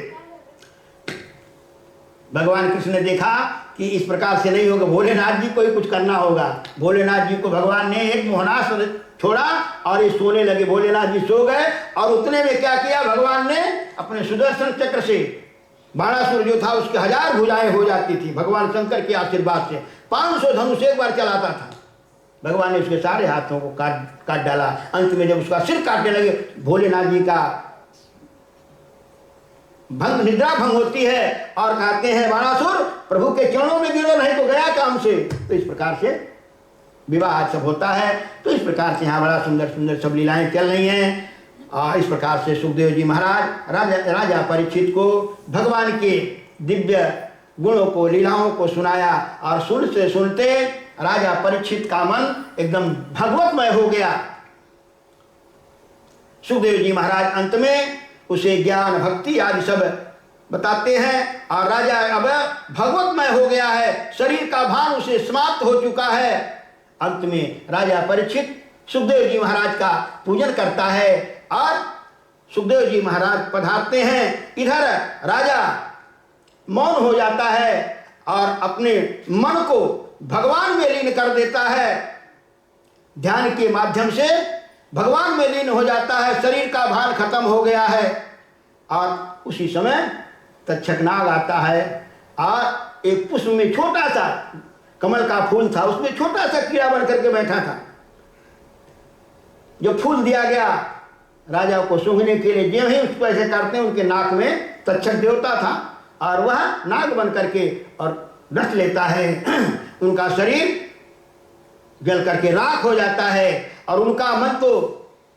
भगवान कृष्ण ने देखा कि इस प्रकार से नहीं होगा, भोलेनाथ जी को ही कुछ करना होगा। भोलेनाथ जी को भगवान ने एक मोहनास्त्र छोड़ा और ये सोने लगे। भोलेनाथ जी सो गए और उतने में क्या किया, भगवान ने अपने सुदर्शन चक्र से बाणासुर जो था उसके 1000 भुजाएं हो जाती थी भगवान शंकर के आशीर्वाद से। 500 धनुष एक बार चलाता था। भगवान ने उसके सारे हाथों को काट डाला। अंत में जब उसका सिर काटने लगे, भोलेनाथ जी का निद्रा भंग होती है और कहते हैं बाणासुर प्रभु के चरणों में गिरो नहीं तो गया काम से। तो इस प्रकार से विवाह सब होता है। तो इस प्रकार से यहाँ बड़ा सुंदर सुंदर सब लीलाएं चल रही हैं। और इस प्रकार से सुखदेव जी महाराज राजा परीक्षित को भगवान के दिव्य गुणों को लीलाओं को सुनाया और सुनते राजा परीक्षित का मन एकदम भगवतमय हो गया। सुखदेव जी महाराज अंत में उसे ज्ञान भक्ति आदि सब बताते हैं और राजा अब भगवतमय हो गया है, शरीर का भान उसे समाप्त हो चुका है। अंत में राजा परीक्षित सुखदेव जी महाराज का पूजन करता है और सुखदेव जी महाराज पधारते हैं। इधर राजा मौन हो जाता है और अपने मन को भगवान में लीन कर देता है। ध्यान के माध्यम से भगवान में लीन हो जाता है, शरीर का भार खत्म हो गया है। और उसी समय तक्षक नाग आता है और एक पुष्प में छोटा सा कमल का फूल था, उसमें छोटा सा कीड़ा बन करके बैठा था। जो फूल दिया गया राजा को सूंघने के लिए, जो ही उसको ऐसे करते हैं उनके नाक में तक्षक देवता था और वह नाग बन करके और डस लेता है। उनका शरीर जल करके राख हो जाता है और उनका मन तो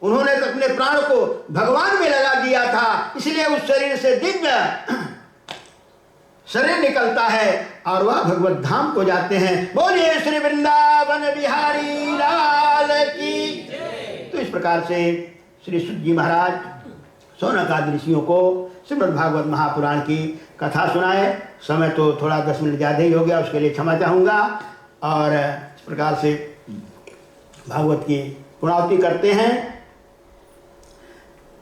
उन्होंने अपने प्राण को भगवान में लगा दिया था, इसलिए उस शरीर से दिव्य शरीर निकलता है और वह भगवत धाम को जाते हैं। बोलिए श्री वृंदावन बिहारी लाल की। तो इस प्रकार से श्री सुत जी महाराज शौनक आदि ऋषियों को श्रीमद् भागवत महापुराण की कथा सुनाए। समय तो थोड़ा 10 मिनट ज़्यादा ही हो गया, उसके लिए क्षमा चाहूँगा। और इस प्रकार से भागवत की पूर्णाहुति करते हैं।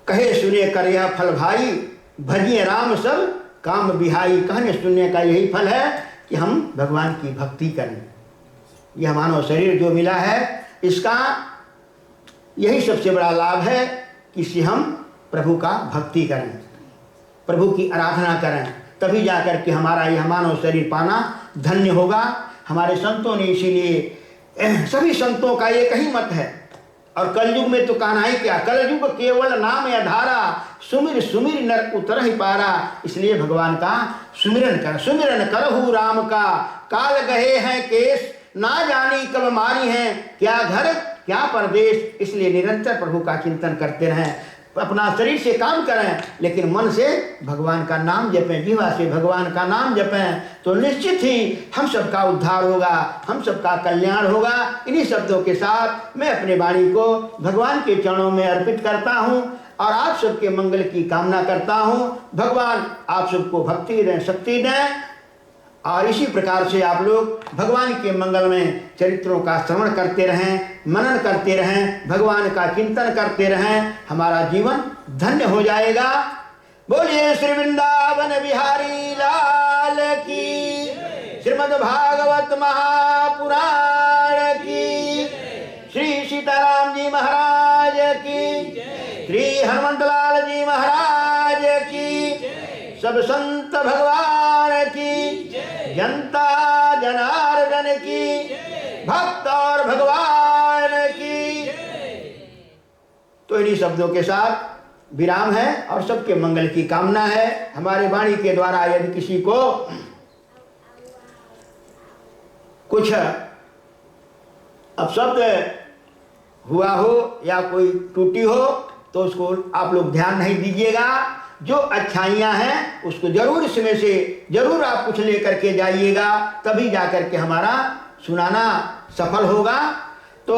कहे सुने कर यह फल भाई, भजिए राम सब काम बिहाई। कहने सुनने का यही फल है कि हम भगवान की भक्ति करें। यह मानव शरीर जो मिला है, इसका यही सबसे बड़ा लाभ है कि इससे हम प्रभु का भक्ति करें, प्रभु की आराधना करें, तभी जाकर के हमारा यह मानव शरीर पाना धन्य होगा। हमारे संतों ने इसीलिए, सभी संतों का एक ही मत है। और कलयुग में तो कहना ही क्या, कलयुग केवल नाम आधारा, सुमिर सुमिर नर उतर ही पारा। इसलिए भगवान का सुमिरन कर, सुमिरन करहु राम का, काल गए हैं केस ना जानी कब मारी हैं, क्या घर क्या परदेश। इसलिए निरंतर प्रभु का चिंतन करते रहें, अपना शरीर से काम करें लेकिन मन से भगवान का नाम जपें, जीवा से भगवान का नाम जपें, तो निश्चित ही हम सबका उद्धार होगा, हम सबका कल्याण होगा। इन्हीं शब्दों के साथ मैं अपने वाणी को भगवान के चरणों में अर्पित करता हूँ और आप सबके मंगल की कामना करता हूँ। भगवान आप सबको भक्ति दें, शक्ति दें और इसी प्रकार से आप लोग भगवान के मंगल में चरित्रों का श्रवण करते रहें, मनन करते रहें, भगवान का चिंतन करते रहें, हमारा जीवन धन्य हो जाएगा। बोलिए श्री वृंदावन बिहारी लाल की, श्रीमद् भागवत महापुराण की, श्री सीताराम जी महाराज की, श्री हनुमंतलाल जी महाराज की, सब संत भगवान की, जनता जनार्दन की, भक्त और भगवान की। तो इन्हीं शब्दों के साथ विराम है और सबके मंगल की कामना है। हमारे वाणी के द्वारा यदि किसी को कुछ अपशब्द हुआ हो या कोई त्रुटि हो तो उसको आप लोग ध्यान नहीं दीजिएगा। जो अच्छाइयाँ हैं उसको जरूर, इसमें से जरूर आप कुछ लेकर के जाइएगा, तभी जाकर के हमारा सुनाना सफल होगा। तो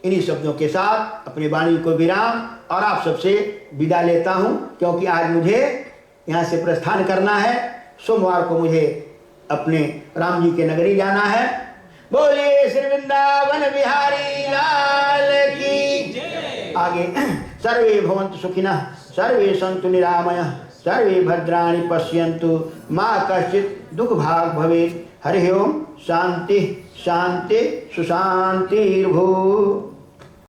इन्हीं शब्दों के साथ अपनी वाणी को विराम और आप सबसे विदा लेता हूँ, क्योंकि आज मुझे यहाँ से प्रस्थान करना है। सोमवार को मुझे अपने राम जी के नगरी जाना है। बोलिए श्री वृंदावन बिहारी लाल की। आगे सर्वे भवन्तु सुखिनः, सर्वे सन्तु निरामयः, सर्वे भद्राणि पश्यन्तु, मा कश्चित् दुःख भाग् भवेत्। हरि ओम। शांति शांति सुशांतिर्भूः।